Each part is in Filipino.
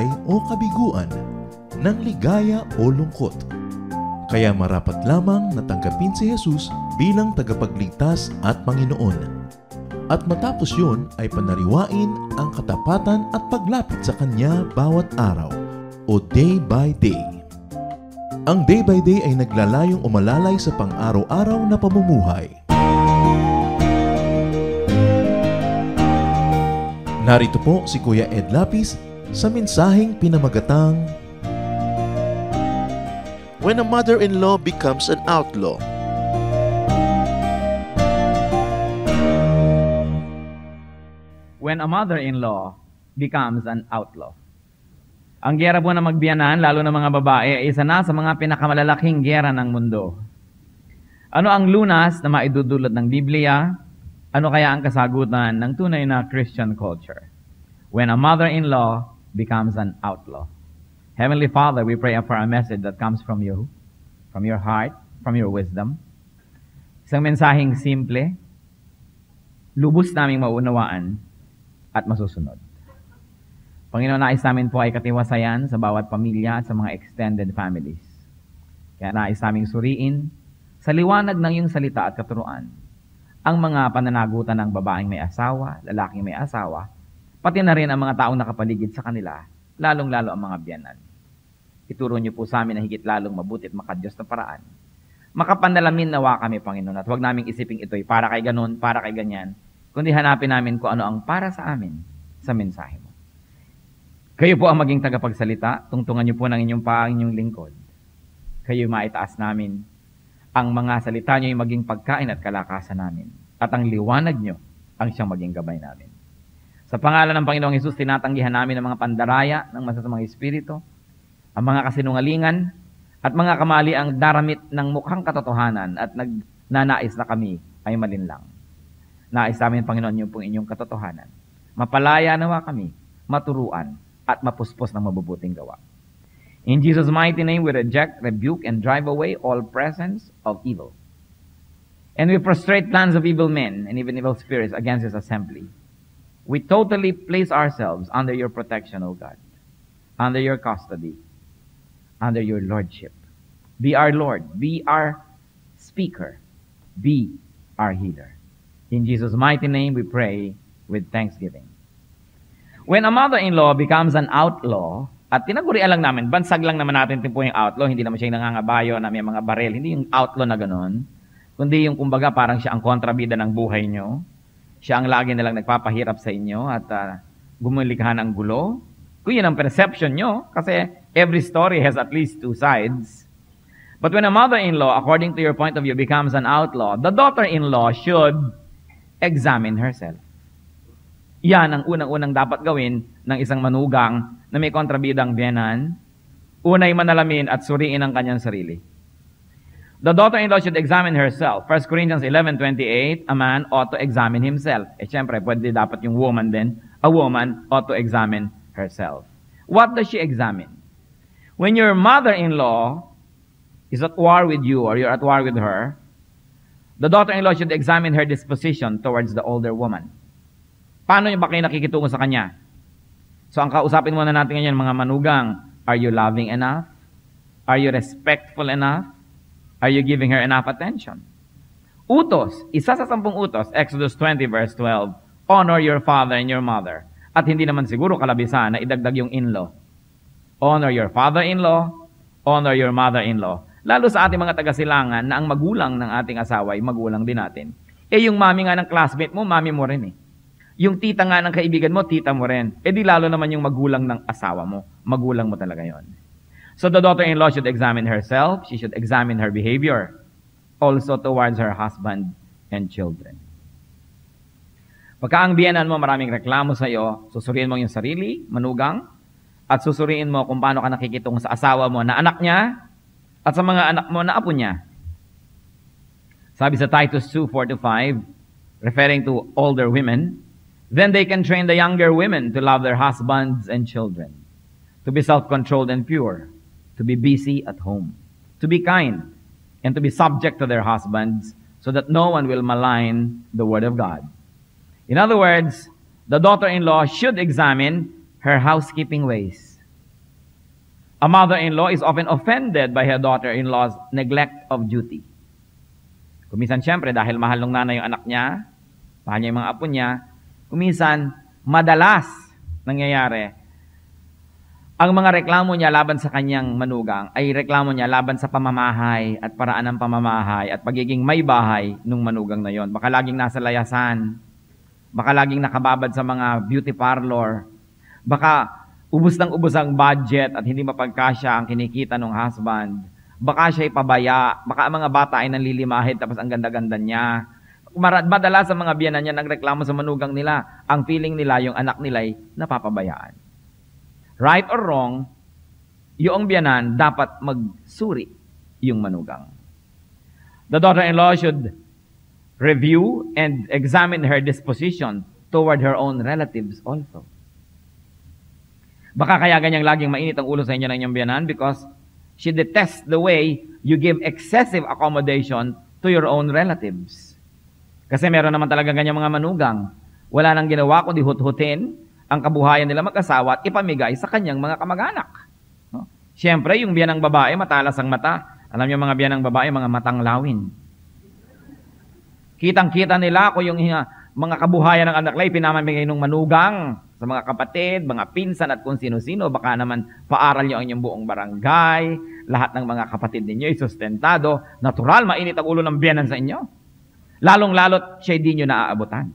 buhay o kabiguan, ng ligaya o lungkot. Kaya marapat lamang na tanggapin si Jesus bilang tagapagligtas at Panginoon. At matapos yun ay panariwain ang katapatan at paglapit sa Kanya bawat araw o day by day. Ang day by day ay naglalayong umalalay sa pang-araw-araw na pamumuhay. Narito po si Kuya Ed Lapis sa mensaheng pinamagatang When a mother-in-law becomes an outlaw. When a mother-in-law becomes an outlaw. Ang giyera po na magbiyanan, lalo na mga babae, ay isa na sa mga pinakamalalaking giyera ng mundo. Ano ang lunas na maidudulot ng Biblia? Ano kaya ang kasagutan ng tunay na Christian culture? When a mother-in-law becomes an outlaw. Heavenly Father, we pray for a message that comes from you, from your heart, from your wisdom. Isang mensaheng simple, lubos naming maunawaan at masusunod. Panginoon, nais namin po ay katiwasayan sa bawat pamilya at sa mga extended families. Kaya nais naming suriin sa liwanag ng iyong salita at katuruan ang mga pananagutan ng babaeng may asawa, lalaking may asawa, pati na rin ang mga taong nakapaligid sa kanila, lalong-lalo ang mga biyanan. Ituro niyo po sa amin na higit lalong mabuti at makadyos na paraan. Makapanalamin nawa kami, Panginoon, at huwag naming isiping ito'y para kay ganun, para kay ganyan, kundi hanapin namin kung ano ang para sa amin sa mensahe mo. Kayo po ang maging tagapagsalita, tungtungan niyo po ng inyong paa inyong lingkod. Kayo maitaas namin. Ang mga salita niyo ay maging pagkain at kalakasan namin. At ang liwanag niyo ang siyang maging gabay namin. Sa pangalan ng Panginoong Hesus, tinatanggihan namin ang mga pandaraya ng masasamang espiritu, ang mga kasinungalingan, at mga kamali ang daramit ng mukhang katotohanan at nagnanais na kami ay malinlang. Nais namin, Panginoon, yung pong inyong katotohanan. Mapalaya nawa kami, maturuan, at mapuspos ng mabubuting gawa. In Jesus' mighty name, we reject, rebuke, and drive away all presence of evil. And we frustrate plans of evil men and even evil spirits against this assembly. We totally place ourselves under your protection, O God, under your custody, under your lordship. Be our Lord, be our speaker, be our healer. In Jesus' mighty name, we pray with thanksgiving. When a mother-in-law becomes an outlaw, at tinagurian lang namin, bansag lang naman natin po yung outlaw, hindi naman siya yung nangangabayo na may mga baril, hindi yung outlaw na ganun, kundi yung kumbaga parang siya ang kontrabida ng buhay nyo, siya ang lagi nilang nagpapahirap sa inyo at gumulikha ng gulo. Kung yun ang perception nyo, kasi every story has at least two sides. But when a mother-in-law, according to your point of view, becomes an outlaw, the daughter-in-law should examine herself. Yan ang unang-unang dapat gawin ng isang manugang na may kontrabidang biyenan. Unay manalamin at suriin ang kanyang sarili. The daughter-in-law should examine herself. 1 Corinthians 11:28, a man ought to examine himself. Siyempre, pwede dapat yung woman din. A woman ought to examine herself. What does she examine? When your mother-in-law is at war with you or you're at war with her, the daughter-in-law should examine her disposition towards the older woman. Paano niyo ba kayo nakikitungo sa kanya? So ang kausapin muna natin ngayon, mga manugang, are you loving enough? Are you respectful enough? Are you giving her enough attention? Utos, isa sa 10 utos, Exodus 20 verse 12, honor your father and your mother. At hindi naman siguro kalabisan na idagdag yung in-law. Honor your father-in-law, honor your mother-in-law. Lalo sa ating mga taga-silangan na ang magulang ng ating asawa ay magulang din natin. Yung mami nga ng classmate mo, mami mo rin eh. Yung tita nga ng kaibigan mo, tita mo rin. Di lalo naman yung magulang ng asawa mo. Magulang mo talaga yon. So the daughter-in-law should examine herself. She should examine her behavior. Also towards her husband and children. Pagka ang biyenan mo maraming reklamo sa iyo, susuriin mo yung sarili, manugang, at susuriin mo kung paano ka nakikitungo sa asawa mo na anak niya at sa mga anak mo na apo niya. Sabi sa Titus 2:4-5, referring to older women, then they can train the younger women to love their husbands and children, to be self-controlled and pure, to be busy at home, to be kind, and to be subject to their husbands, so that no one will malign the word of God. In other words, the daughter-in-law should examine her housekeeping ways. A mother-in-law is often offended by her daughter-in-law's neglect of duty. Kuminsan, siyempre, dahil mahal ng nanay yung anak niya, mahal niya yung mga apo niya, kuminsan, madalas nangyayari, ang mga reklamo niya laban sa kanyang manugang ay reklamo niya laban sa pamamahay at paraan ng pamamahay at pagiging may bahay nung manugang na yon. Baka laging nasa layasan, baka laging nakababad sa mga beauty parlor, baka ubos ng ubos ang budget at hindi mapagkasya ang kinikita ng husband, baka siya'y pabaya, baka ang mga bata ay nanlilimahid tapos ang ganda-ganda niya. Madalas sa mga biyanan niya nagreklamo sa manugang nila, ang feeling nila yung anak nila ay napapabayaan. Right or wrong, yung biyanan dapat magsuri yung manugang. The daughter-in-law should review and examine her disposition toward her own relatives also. Baka kaya ganyang laging mainit ang ulo sa inyo ng inyong biyanan because she detests the way you give excessive accommodation to your own relatives. Kasi meron naman talaga ganyang mga manugang. Wala nang ginawa kundi hut-hutin ang kabuhayan nila mag-asawa at ipamigay sa kanyang mga kamag-anak. No? Siyempre, yung biyanang babae, matalas ang mata. Alam niyo mga biyanang babae, mga matang lawin. Kitang-kita nila kung yung mga kabuhayan ng anak nila pinamamigay ng manugang sa mga kapatid, mga pinsan at kung sino-sino. Baka naman paaral niyo ang inyong buong barangay, lahat ng mga kapatid ninyo ay sustentado. Natural, mainit ang ulo ng biyanan sa inyo. Lalong-lalot siya di nyo naaabutan.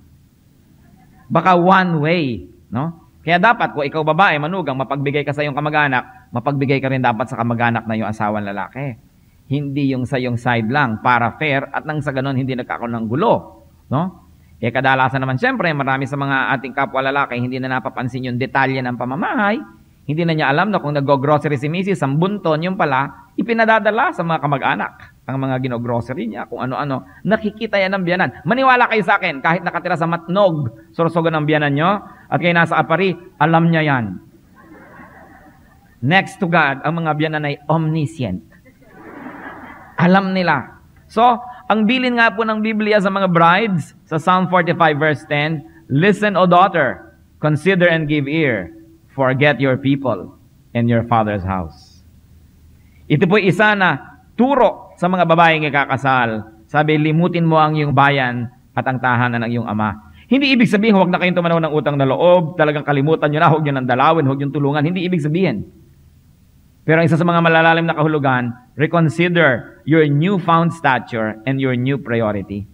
Baka one way. No? Kaya dapat, kung ikaw babae, manugang, mapagbigay ka sa iyong kamag-anak, mapagbigay ka rin dapat sa kamag-anak na iyong asawan lalaki. Hindi yung sa iyong side lang, para fair, at nang sa ganon, hindi nagkakaroon ng gulo. No? Kadalasan naman, siyempre, marami sa mga ating kapwa lalaki, hindi na napapansin yung detalye ng pamamahay, hindi na niya alam na kung nag-grocery si Mrs. ang bunton, yung pala, ipinadadala sa mga kamag-anak. Ang mga gino-grocery niya, kung ano-ano, nakikita yan ng biyanan. Maniwala kayo sa akin, kahit nakatira sa Matnog, sorsogon ng biyanan nyo, at kayo nasa Apari, alam niya yan. Next to God, ang mga biyanan ay omniscient. Alam nila. So, ang bilin nga po ng Biblia sa mga brides, sa Psalm 45 verse 10, listen, O daughter, consider and give ear, forget your people and your father's house. Ito po isa na turo sa mga babaeng ikakasal. Sabi, limutin mo ang iyong bayan at ang tahanan ng iyong ama. Hindi ibig sabihin, huwag na kayong tumanaw ng utang na loob, talagang kalimutan nyo na, huwag nyo nang dalawin, huwag nyo tulungan. Hindi ibig sabihin. Pero isa sa mga malalalim na kahulugan, reconsider your newfound stature and your new priority.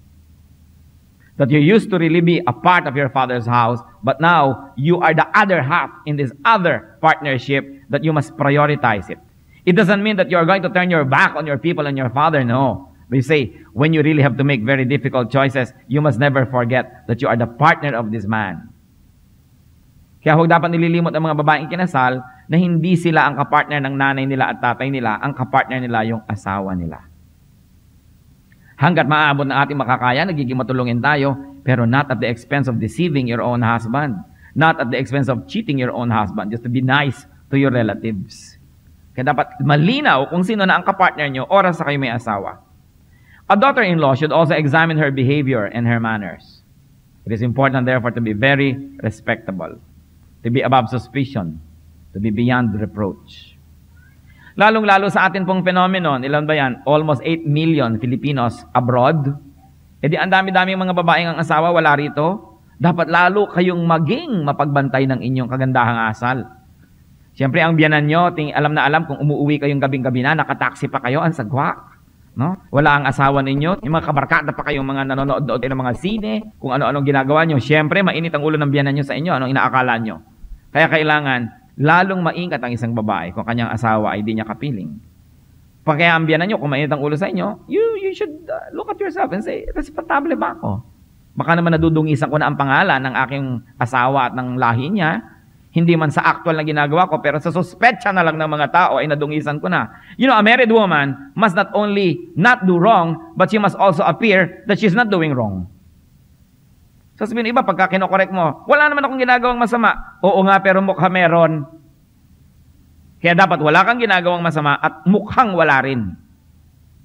That you used to really be a part of your father's house, but now you are the other half in this other partnership that you must prioritize it. It doesn't mean that you are going to turn your back on your people and your father, no. But you say, when you really have to make very difficult choices, you must never forget that you are the partner of this man. Kaya huwag dapat nililimot ang mga babaeng kinasal na hindi sila ang kapartner ng nanay nila at tatay nila, ang kapartner nila yung asawa nila. Hanggat maaabot na ating makakaya, nagiging matulungin tayo, pero not at the expense of deceiving your own husband. Not at the expense of cheating your own husband, just to be nice to your relatives. Kaya dapat malinaw kung sino na ang kapartner nyo, oras sa kayo may asawa. A daughter-in-law should also examine her behavior and her manners. It is important, therefore, to be very respectable, to be above suspicion, to be beyond reproach. Lalong-lalo sa atin pong phenomenon, ilan ba yan? Almost 8 million Filipinos abroad. Di ang dami-daming mga babaeng ang asawa, wala rito. Dapat lalo kayong maging mapagbantay ng inyong kagandahang asal. Siyempre, ang biyanan nyo, alam na alam kung umuwi kayong gabing-gabi na, nakataksi pa kayo, ang sagwa. No? Wala ang asawa ninyo, yung mga kabarkada pa kayong mga nanonood ng mga sine, kung ano-anong ginagawa nyo. Siyempre, mainit ang ulo ng biyanan nyo sa inyo, anong inaakala nyo. Kaya kailangan, lalong maingat ang isang babae kung kanyang asawa ay di niya kapiling. Kaya ang biyanan nyo, kung mainit ang ulo sa inyo, you should look at yourself and say, respetable ba ako? Baka naman nadudungisan ko na ang pangalan ng aking asawa at ng lahi niya, hindi man sa actual na ginagawa ko, pero sa suspetsa na lang ng mga tao ay nadungisan ko na. You know, a married woman must not only not do wrong, but she must also appear that she's not doing wrong. So sabihin iba, pagka kinokorek mo, wala naman akong ginagawang masama. Oo nga, pero mukha meron. Kaya dapat wala kang ginagawang masama at mukhang wala rin.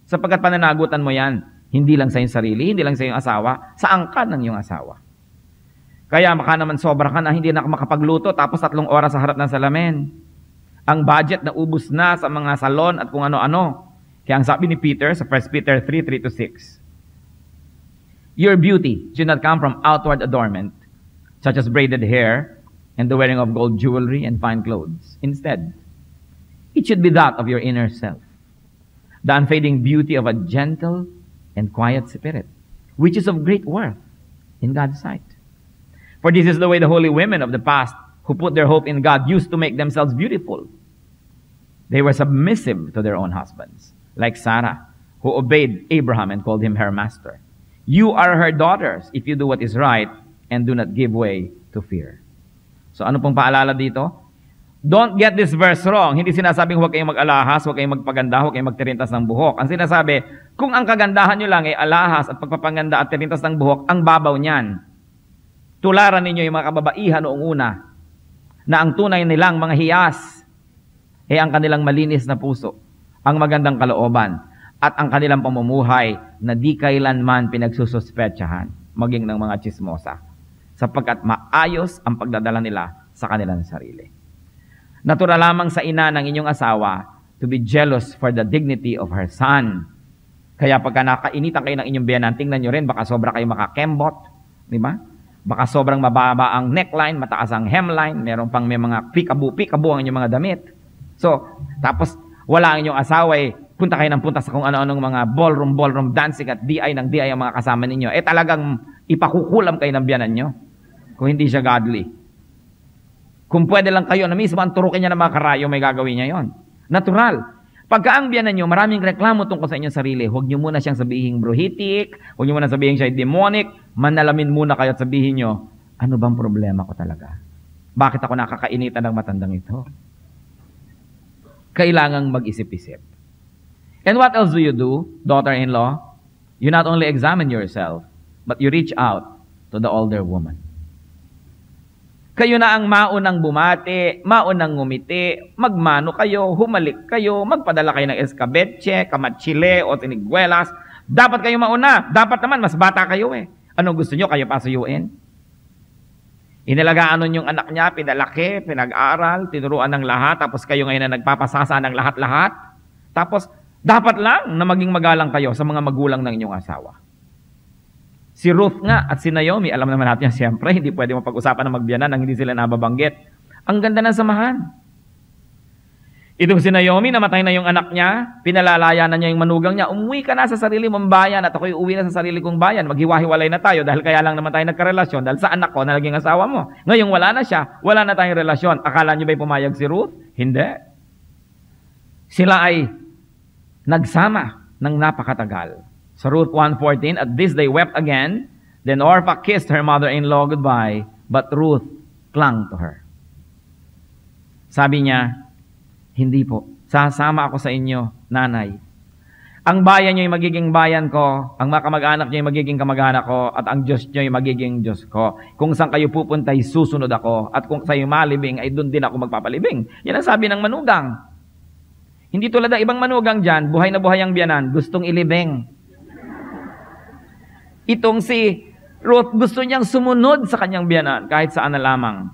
Sapagkat pananagutan mo yan, hindi lang sa iyong sarili, hindi lang sa iyong asawa, sa angkan ng iyong asawa. Kaya baka naman sobra ka na hindi na makapagluto tapos 3 oras sa harap ng salamin. Ang budget na ubus na sa mga salon at kung ano-ano. Kaya ang sabi ni Peter sa 1 Peter 3:3-6, your beauty should not come from outward adornment, such as braided hair and the wearing of gold jewelry and fine clothes. Instead, it should be that of your inner self, the unfading beauty of a gentle and quiet spirit, which is of great worth in God's sight. For this is the way the holy women of the past who put their hope in God used to make themselves beautiful. They were submissive to their own husbands, like Sarah, who obeyed Abraham and called him her master. You are her daughters if you do what is right and do not give way to fear. So ano pong paalala dito? Don't get this verse wrong. Hindi sinasabing huwag kayong mag-alahas, huwag kayong magpaganda, huwag kayong magtirintas ng buhok. Ang sinasabi, kung ang kagandahan nyo lang ay alahas at pagpapaganda at tirintas ng buhok, ang babaw niyan. Tularan ninyo yung mga kababaihan noong una na ang tunay nilang mga hiyas ay ang kanilang malinis na puso, ang magandang kalooban, at ang kanilang pamumuhay na di kailanman pinagsususpetsahan, maging ng mga chismosa, sapagkat maayos ang pagdadala nila sa kanilang sarili. Natural lamang sa ina ng inyong asawa to be jealous for the dignity of her son. Kaya pagka nakainitan kayo ng inyong biyanan, tingnan nyo rin, baka sobra kayo makakembot, di ba? Baka sobrang mababa ang neckline, mataas ang hemline, meron pang may mga pikabu ang inyong mga damit. So, tapos wala ang inyong asawa punta kayo ng punta sa kung ano-anong mga ballroom dancing at DI ng DI ang mga kasama ninyo. Talagang ipakukulam kayo ng biyanan nyo kung hindi siya godly. Kung pwede lang kayo na mismo ang turukin niya ng mga karayo, may gagawin niya yon. Natural. Pagka ang biyanan nyo, maraming reklamo tungkol sa inyong sarili, huwag nyo muna siyang sabihin bruhitic, huwag nyo muna sabihin siya demonic, manalamin muna kayo at sabihin nyo, ano bang problema ko talaga? Bakit ako nakakainitan ng matandang ito? Kailangang mag-isip-isip. And what else do you do, daughter-in-law? You not only examine yourself, but you reach out to the older woman. Kayo na ang maunang bumati, maunang ngumiti, magmano kayo, humalik kayo, magpadala kayo ng escabeche, kamatsile o tiniguelas. Dapat kayo mauna. Dapat naman, mas bata kayo eh. Anong gusto nyo? Kayo pasuyuin? Inalagaan nun yung anak niya, pinalaki, pinag-aral, tinuruan ng lahat, tapos kayo ngayon na nagpapasasa ng lahat-lahat. Tapos, dapat lang na maging magalang kayo sa mga magulang ng inyong asawa. Si Ruth nga at si Naomi, alam naman natin yan, siyempre, hindi pwede mapag-usapan ng magbiyanan nang hindi sila nababanggit. Ang ganda ng samahan. Itong si Naomi, namatay na yung anak niya, pinalalaya na niya yung manugang niya, umuwi ka na sa sarili mong bayan at ako'y uwi na sa sarili kong bayan. Maghiwa-hiwalay na tayo dahil kaya lang naman tayo nagkarelasyon dahil sa anak ko na naging asawa mo. Ngayong wala na siya, wala na tayong relasyon. Akala niyo ba'y pumayag si Ruth? Hindi. Sila ay nagsama ng napakatagal. Sa Ruth 1:14, at this they wept again. Then Orpah kissed her mother-in-law goodbye, but Ruth clung to her. Sabi niya, hindi po. Sasama ako sa inyo, nanay. Ang bayan niyo ay magiging bayan ko, ang mga kamag-anak niyo ay magiging kamag-anak ko, at ang Diyos niyo ay magiging Diyos ko. Kung saan kayo pupunta ay susunod ako, at kung sa'yo malibing ay doon din ako magpapalibing. Yan ang sabi ng manugang. Hindi tulad ng ibang manugang dyan, buhay na buhay ang biyanan, gustong ilibing. Itong si Ruth, gusto niyang sumunod sa kanyang biyanan, kahit saan na lamang.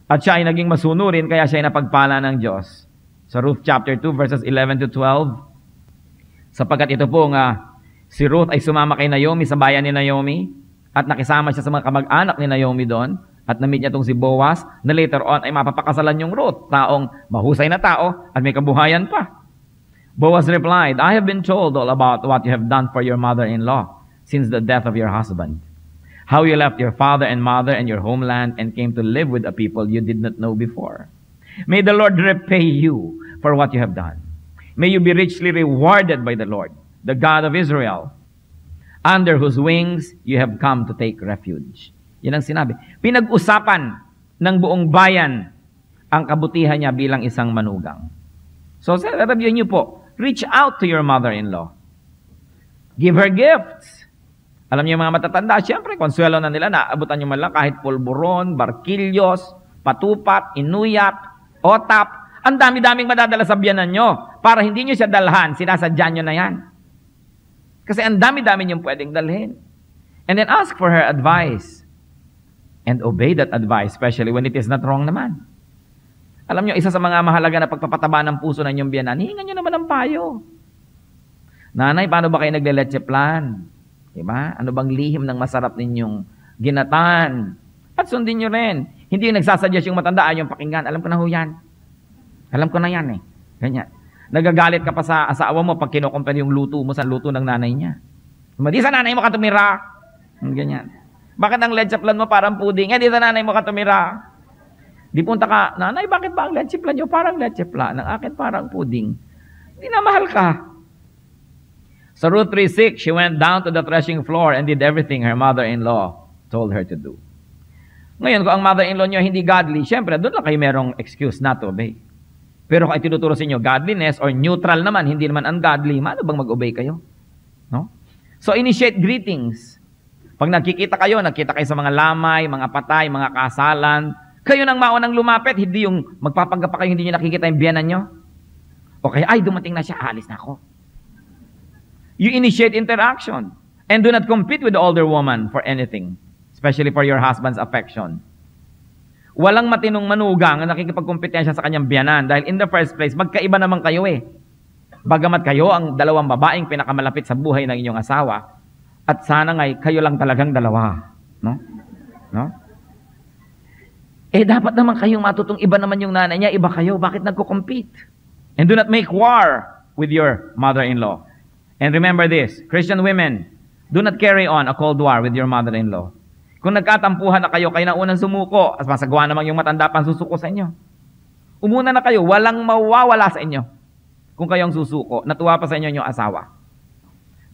At siya ay naging masunurin, kaya siya ay napagpala ng Diyos. Sa Ruth chapter 2, verses 11 to 12, sapagkat ito po nga, si Ruth ay sumama kay Naomi sa bayan ni Naomi, at nakisama siya sa mga kamag-anak ni Naomi doon, at na-meet niya itong si Boaz, na later on ay mapapakasalan yung Ruth, taong mahusay na tao, at may kabuhayan pa. Boaz replied, I have been told all about what you have done for your mother-in-law, since the death of your husband. How you left your father and mother and your homeland, and came to live with a people you did not know before. May the Lord repay you for what you have done. May you be richly rewarded by the Lord, the God of Israel, under whose wings you have come to take refuge. Yan ang sinabi. Pinag-usapan ng buong bayan ang kabutihan niya bilang isang manugang. So, review niyo po, reach out to your mother-in-law. Give her gifts. Alam niyo yung mga matatanda, siyempre, konsuelo na nila, naabutan niyo man lang kahit pulburon, barkilyos, patupat, inuyat, otap. Ang dami-daming madadala sa biyanan nyo. Para hindi nyo siya dalhan, sinasadya nyo na yan. Kasi ang dami-dami nyo pwedeng dalhin. And then ask for her advice. And obey that advice, especially when it is not wrong naman. Alam nyo, isa sa mga mahalaga na pagpapataba ng puso ng inyong biyanan, hihingan nyo naman ng payo. Nanay, paano ba kayo nagle-leche plan? Diba? Ano bang lihim ng masarap ninyong ginatan? At sundin nyo rin. Hindi yung nagsasuggest yung matanda, yung pakinggan. Alam ko na ho yan. Alam ko na yan eh. Ganyan. Nagagalit ka pa sa asawa mo pag kinukumpare yung luto mo sa luto ng nanay niya. Di sa nanay mo ka tumira. Ganyan. Bakit ang leche plan mo parang pudding? Di sa nanay mo ka tumira. Di punta ka, nanay, bakit ba ang leche plan nyo parang leche plan? Ang akin parang pudding. Hindi na mahal ka. Sa Ruth 3:6, she went down to the threshing floor and did everything her mother-in-law told her to do. Ngayon, kung ang mother-in-law nyo hindi godly, syempre, doon lang kayo merong excuse not to obey. Pero kung itinuturo sa inyo godliness or neutral naman, hindi naman ungodly, maano bang mag-obey kayo? No? So, initiate greetings. Pag nagkita kayo sa mga lamay, mga patay, mga kasalan, kayo nang maunang lumapit, hindi yung magpapanggap pa kayo, hindi nyo nakikita yung biyanan nyo. O kaya, ay, dumating na siya, alis na ako. You initiate interaction. And do not compete with the older woman for anything, especially for your husband's affection. Walang matinong manugang na nakikipagkompetensya sa kanyang biyanan dahil in the first place, magkaiba naman kayo eh. Bagamat kayo ang dalawang babaeng pinakamalapit sa buhay ng inyong asawa, at sana nga'y kayo lang talagang dalawa. No? No? Dapat naman kayong matutong iba naman yung nanay niya, iba kayo. Bakit nagko-compete? And do not make war with your mother-in-law. And remember this, Christian women, do not carry on a cold war with your mother-in-law. Kung nagkatampuhan na kayo na unang sumuko, at masagawa naman yung matanda pang susuko sa inyo. Umuna na kayo, walang mawawala sa inyo. Kung kayong susuko, natuwa pa sa inyo yung asawa.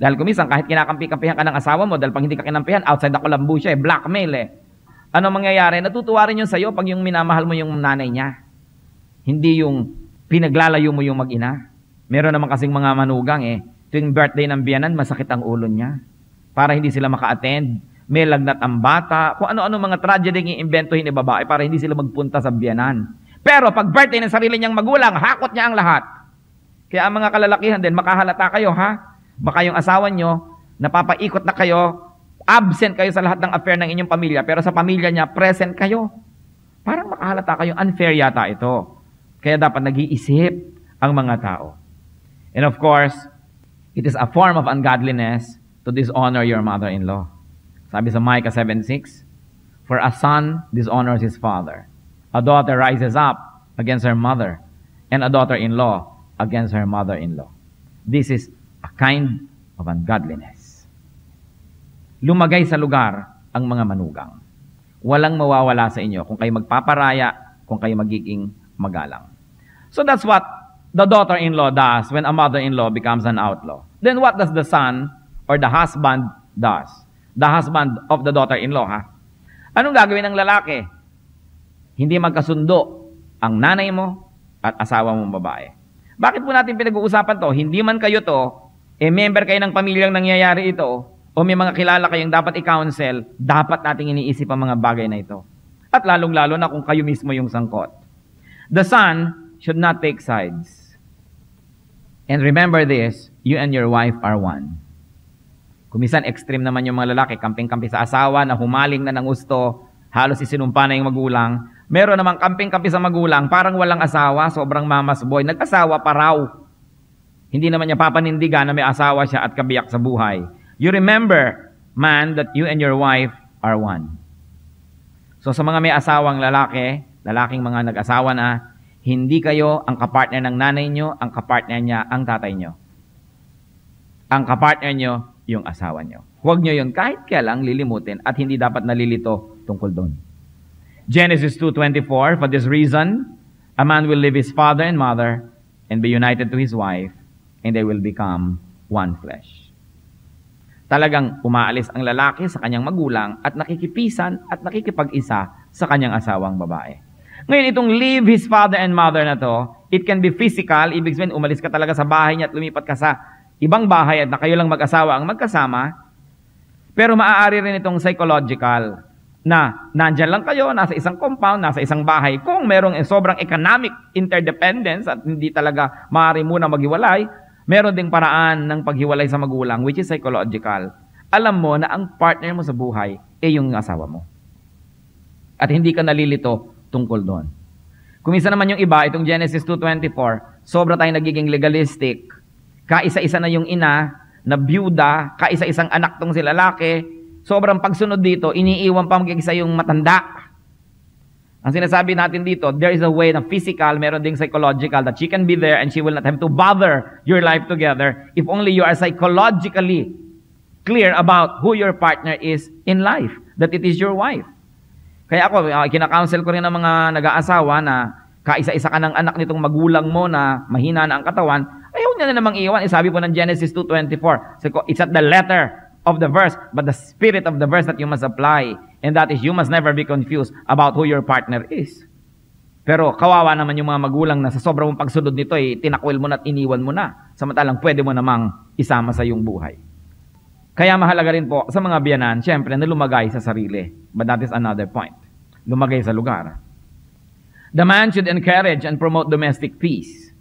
Dahil kumisan, kahit kinakampi-kampihan ka ng asawa mo, dahil pag hindi ka kinampihan, outside the kulambu siya, blackmail eh. Ano mangyayari? Natutuwa rin yun sa'yo pag yung minamahal mo yung nanay niya. Hindi yung pinaglalayo mo yung mag-ina. Meron naman kasing mga manugang tuwing birthday ng biyanan, masakit ang ulo niya. Para hindi sila maka-attend. May lagnat ang bata. Kung ano-ano mga tragedy yung imbentohin ni babae para hindi sila magpunta sa biyanan. Pero pag birthday ng sarili niyang magulang, hakot niya ang lahat. Kaya ang mga kalalakihan din, makahalata kayo ha. Baka yung asawa niyo, napapaikot na kayo, absent kayo sa lahat ng affair ng inyong pamilya, pero sa pamilya niya, present kayo. Parang makahalata kayo, unfair yata ito. Kaya dapat nag-iisip ang mga tao. And of course, it is a form of ungodliness to dishonor your mother-in-law. Sabi sa Micah 7:6, for a son dishonors his father. A daughter rises up against her mother, and a daughter-in-law against her mother-in-law. This is a kind of ungodliness. Lumagay sa lugar ang mga manugang. Walang mawawala sa inyo kung kayo magpaparaya, kung kayo magiging magalang. So that's what the daughter-in-law does when a mother-in-law becomes an outlaw. Then what does the son or the husband does? The husband of the daughter-in-law, ha? Anong gagawin ng lalaki? Hindi magkasundo ang nanay mo at asawa mong babae. Bakit po natin pinag-uusapan to? Hindi man kayo to, member kayo ng pamilyang nangyayari ito, o may mga kilala kayong dapat i-counsel, dapat nating iniisip ang mga bagay na ito. At lalong-lalo na kung kayo mismo yung sangkot. The son should not take sides. And remember this, you and your wife are one. Kumisan extreme naman yung mga lalaki, kamping-kampi sa asawa na humaling na ng gusto, halos isinumpa na yung magulang. Meron namang kamping-kampi sa magulang, parang walang asawa, sobrang mama's boy. Nag-asawa pa raw. Hindi naman niya papanindigan na may asawa siya at kabiyak sa buhay. You remember, man, that you and your wife are one. So sa mga may asawang lalaking mga nag-asawa na, hindi kayo ang kapartner ng nanay nyo, ang kapartner niya, ang tatay nyo. Ang kapartner nyo, yung asawa nyo. Huwag nyo yun kahit kailang lilimutin at hindi dapat nalilito tungkol doon. Genesis 2:24, for this reason, a man will leave his father and mother and be united to his wife, and they will become one flesh. Talagang umaalis ang lalaki sa kanyang magulang at nakikipisan at nakikipag-isa sa kanyang asawang babae. Ngayon, itong leave his father and mother na to, it can be physical, ibig sabihin umalis ka talaga sa bahay niya at lumipat ka sa ibang bahay at na kayo lang mag-asawa ang magkasama. Pero maaari rin itong psychological na nandyan lang kayo, nasa isang compound, nasa isang bahay. Kung merong sobrang economic interdependence at hindi talaga maaari muna maghiwalay, meron ding paraan ng paghiwalay sa magulang, which is psychological. Alam mo na ang partner mo sa buhay ay yung asawa mo. At hindi ka nalilito tungkol doon. Kung isa naman yung iba, itong Genesis 2:24, sobra tayong nagiging legalistic. Kaisa-isa na yung ina, na byuda, kaisa-isang anak tong si lalaki. Sobrang pagsunod dito, iniiwan pa mag-isa yung matanda. Ang sinasabi natin dito, there is a way na physical, meron ding psychological, that she can be there and she will not have to bother your life together if only you are psychologically clear about who your partner is in life, that it is your wife. Kaya ako, kina-counsel ko rin ng mga nag-aasawa na kaisa-isa ka ng anak nitong magulang mo na mahina na ang katawan, ayaw niya na namang iwan. Sabi po ng Genesis 2:24, it's at the letter of the verse, but the spirit of the verse that you must apply. And that is, you must never be confused about who your partner is. Pero kawawa naman yung mga magulang na sa sobrang pagsunod nito, tinakwil mo na at iniwan mo na. Samantalang pwede mo namang isama sa iyong buhay. Kaya mahalaga rin po sa mga biyanan, syempre, na lumagay sa sarili. But that is another point. Lumagay sa lugar. The man should encourage and promote domestic peace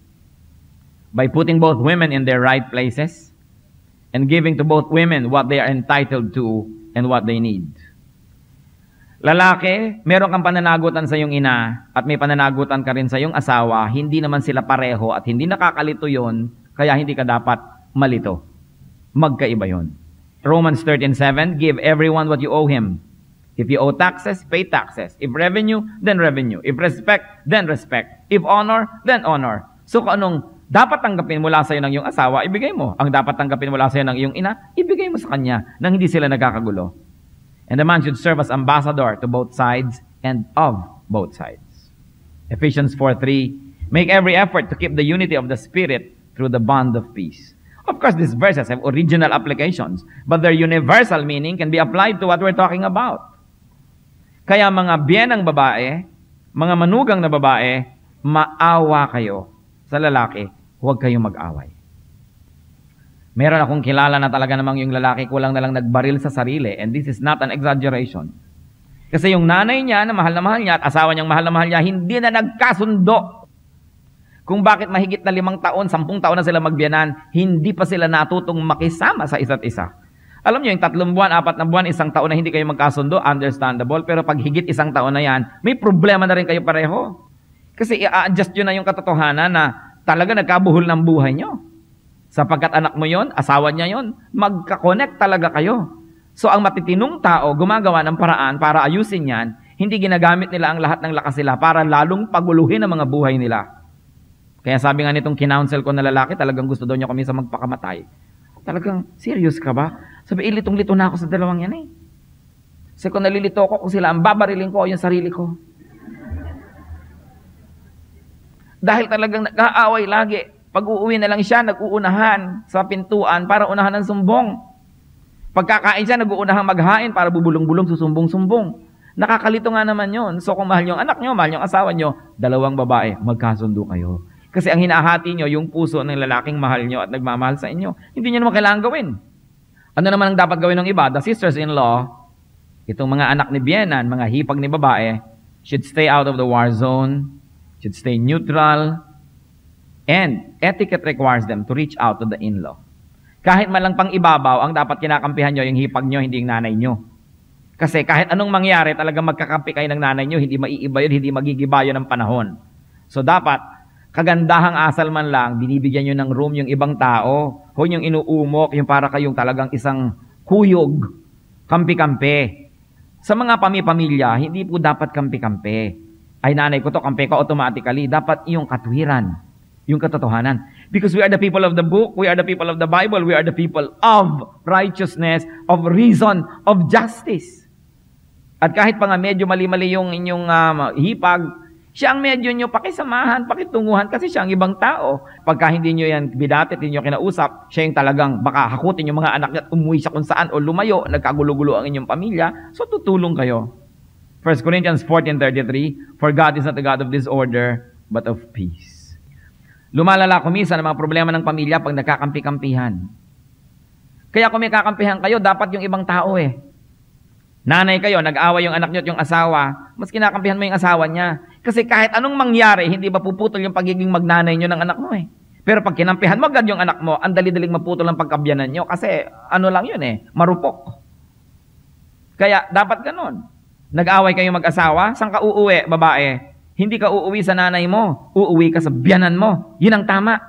by putting both women in their right places and giving to both women what they are entitled to and what they need. Lalaki, meron kang pananagutan sa iyong ina at may pananagutan ka rin sa iyong asawa, hindi naman sila pareho at hindi nakakalito yon, kaya hindi ka dapat malito. Magkaiba yon. Romans 13:7, give everyone what you owe him. If you owe taxes, pay taxes. If revenue, then revenue. If respect, then respect. If honor, then honor. So kung anong dapat tanggapin mula sa iyo ng iyong asawa, ibigay mo. Ang dapat tanggapin mula sa iyo ng iyong ina, ibigay mo sa kanya nang hindi sila nagkakagulo. And the man should serve as ambassador to both sides and of both sides. Ephesians 4:3, make every effort to keep the unity of the Spirit through the bond of peace. Of course, these verses have original applications, but their universal meaning can be applied to what we're talking about. Kaya mga biyenang babae, mga manugang na babae, maawa kayo sa lalaki, huwag kayong mag-away. Meron akong kilala na talaga namang yung lalaki kulang na lang nagbaril sa sarili, and this is not an exaggeration. Kasi yung nanay niya na mahal niya at asawa niyang mahal na mahal niya, hindi na nagkasundo. Kung bakit mahigit na 5 taon, 10 taon na sila magbiyanan, hindi pa sila natutong makisama sa isa't isa. Alam niyo, yung 3 buwan, 4 na buwan, 1 taon na hindi kayo magkasundo, understandable. Pero pag higit 1 taon na yan, may problema na rin kayo pareho. Kasi i-adjust yun na yung katotohanan na talaga nagkabuhol ng buhay nyo. Sapagkat anak mo yon, asawa niya yon, magka-connect talaga kayo. So ang matitinong tao, gumagawa ng paraan para ayusin yan, hindi ginagamit nila ang lahat ng lakas nila para lalong paguluhin ang mga buhay nila. Kaya sabi nga nitong kinounsel ko na lalaki, talagang gusto daw niya kami sa magpakamatay. Talagang, serious ka ba? Sabi, litong-lito na ako sa 2 yan eh. Kasi kung nalilito ko, kung sila ang babarilin ko, yung sarili ko. Dahil talagang nag-aaway lagi. Pag uuwi na lang siya, nag-uunahan sa pintuan para unahan ng sumbong. Pagkakain siya, nag-uunahang maghain para bubulong-bulong, susumbong-sumbong. Nakakalito nga naman yon. So kung mahal yung anak nyo, mahal yung asawa nyo, 2 babae, magkasundo kayo. Kasi ang hinahati nyo, yung puso ng lalaking mahal nyo at nagmamahal sa inyo. Hindi nyo naman kailangan gawin. Ano naman ang dapat gawin ng iba? The sisters-in-law, itong mga anak ni biyenan, mga hipag ni babae, should stay out of the war zone, should stay neutral, and etiquette requires them to reach out to the in-law. Kahit malang pang ibabaw, ang dapat kinakampihan nyo, yung hipag nyo, hindi yung nanay nyo. Kasi kahit anong mangyari, talagang magkakampi kayo ng nanay nyo, hindi maiiba yun, hindi magigiba yun ng panahon. So dapat, kagandahang asal man lang, binibigyan nyo ng room yung ibang tao. Huwag yung inuumok, yung para kayong talagang isang kuyog, kampi-kampi. Sa mga pamilya, hindi po dapat kampi-kampi. Ay nanay ko to, kampi ko automatically. Dapat yung katwiran, yung katotohanan. Because we are the people of the book, we are the people of the Bible, we are the people of righteousness, of reason, of justice. At kahit pa nga medyo mali-mali yung inyong hipag, siya ang medyo nyo pakisamahan, pakitunguhan, kasi siya ang ibang tao. Pagka hindi nyo yan bidatit, hindi nyo kinausap, siya yung talagang baka hakutin yung mga anak niya at umuwi sa kung saan o lumayo, nagkagulo-gulo ang inyong pamilya, so tutulong kayo. 1 Corinthians 14:33, for God is not a God of disorder, but of peace. Lumalala ko minsan ang mga problema ng pamilya pag nagkakampi-kampihan. Kaya kung may kakampihan kayo, dapat yung ibang tao eh. Nanay kayo, nag-away yung anak nyo at yung asawa, mas kinakampihan mo yung asawa niya. Kasi kahit anong mangyari, hindi ba puputol yung pagiging magnanay nyo ng anak mo eh. Pero pag kinampihan mo agad yung anak mo, ang dali-daling maputol ang pagkabyanan nyo. Kasi ano lang yun eh, marupok. Kaya dapat ganon. Nag-away kayo mag-asawa, saan ka uuwi, babae? Hindi ka uuwi sa nanay mo, uuwi ka sa biyanan mo. Yun ang tama.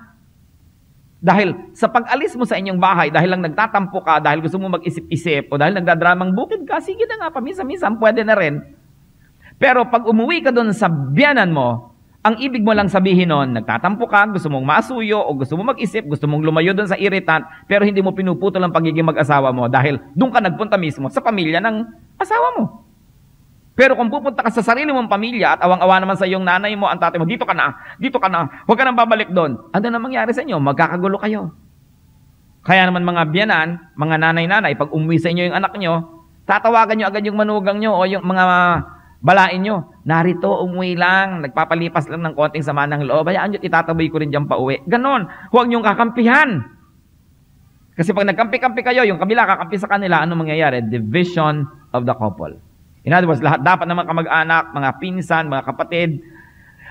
Dahil sa pag-alis mo sa inyong bahay, dahil lang nagtatampo ka, dahil gusto mo mag-isip-isip, o dahil nagdadramang bukid ka, sige na nga, paminsan-minsan, pwede na rin. Pero pag umuwi ka doon sa biyanan mo, ang ibig mo lang sabihin nun, nagtatampo ka, gusto mong maasuyo, o gusto mo mag-isip, gusto mong lumayo doon sa irritant, pero hindi mo pinuputol ang pagiging mag-asawa mo dahil doon ka nagpunta mismo sa pamilya ng asawa mo. Pero kung pupunta ka sa sarili mong pamilya at awang-awa naman sa iyong nanay mo, ang tatay mo, dito ka na, huwag ka nang babalik doon. Ano na mangyari sa inyo? Magkakagulo kayo. Kaya naman mga biyanan, mga nanay-nanay, pag umuwi sa inyo yung anak nyo, tatawagan nyo agad yung manugang nyo o yung mga balain nyo. Narito, umuwi lang, nagpapalipas lang ng konting sama ng loob. Hayaan nyo, itataboy ko rin dyan pa uwi. Ganon, huwag nyong kakampihan. Kasi pag nagkampi-kampi kayo, yung kabila kakampi sa kanila, ano mangyayari? Division of the couple. In other words, lahat dapat naman kamag-anak, mga pinsan, mga kapatid,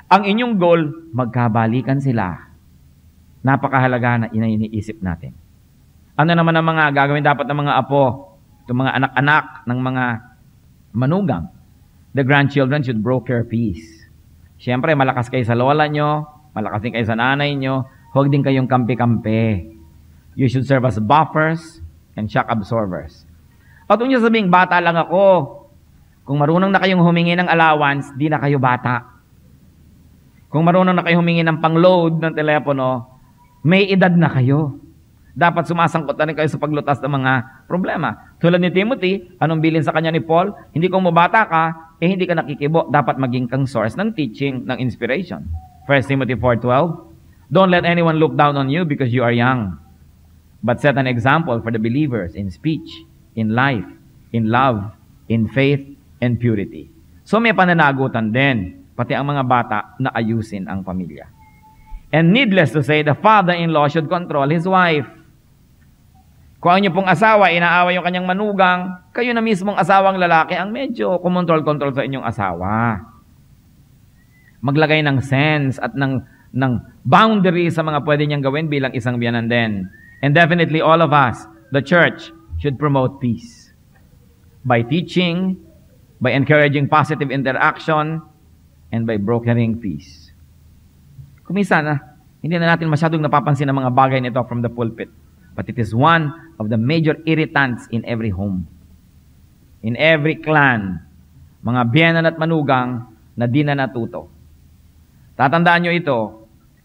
ang inyong goal, magkabalikan sila. Napakahalaga na iniisip natin. Ano naman ang mga gagawin dapat ng mga apo, itong mga anak-anak ng mga manugang? The grandchildren should broker peace. Siyempre, malakas kayo sa lola nyo, malakas din kayo sa nanay nyo, huwag din kayong kampi-kampi. You should serve as buffers and shock absorbers. At kung nyo sabing, bata lang ako, kung marunong na kayong humingi ng allowance, di na kayo bata. Kung marunong na kayong humingi ng pang-load ng telepono, may edad na kayo. Dapat sumasangkot na rin kayo sa paglutas ng mga problema. Tulad ni Timothy, anong bilin sa kanya ni Paul? Hindi kung mabata ka, hindi ka nakikibo. Dapat maging kang source ng teaching, ng inspiration. 1 Timothy 4:12, don't let anyone look down on you because you are young, but set an example for the believers in speech, in life, in love, in faith, and purity. So may pananagutan din, pati ang mga bata na ayusin ang pamilya. And needless to say, the father-in-law should control his wife. Kung ang inyo pong asawa, inaaway yung kanyang manugang, kayo na mismong asawang lalaki ang medyo kumontrol-control sa inyong asawa. Maglagay ng sense at ng boundary sa mga pwede niyang gawin bilang isang biyanan din. And definitely all of us, the church, should promote peace. By teaching, by encouraging positive interaction, and by brokering peace. Kuminsan, hindi na natin masyadong napapansin ang mga bagay nito from the pulpit. But it is one of the major irritants in every home. In every clan, mga biyenan at manugang na di na natuto. Tatandaan nyo ito,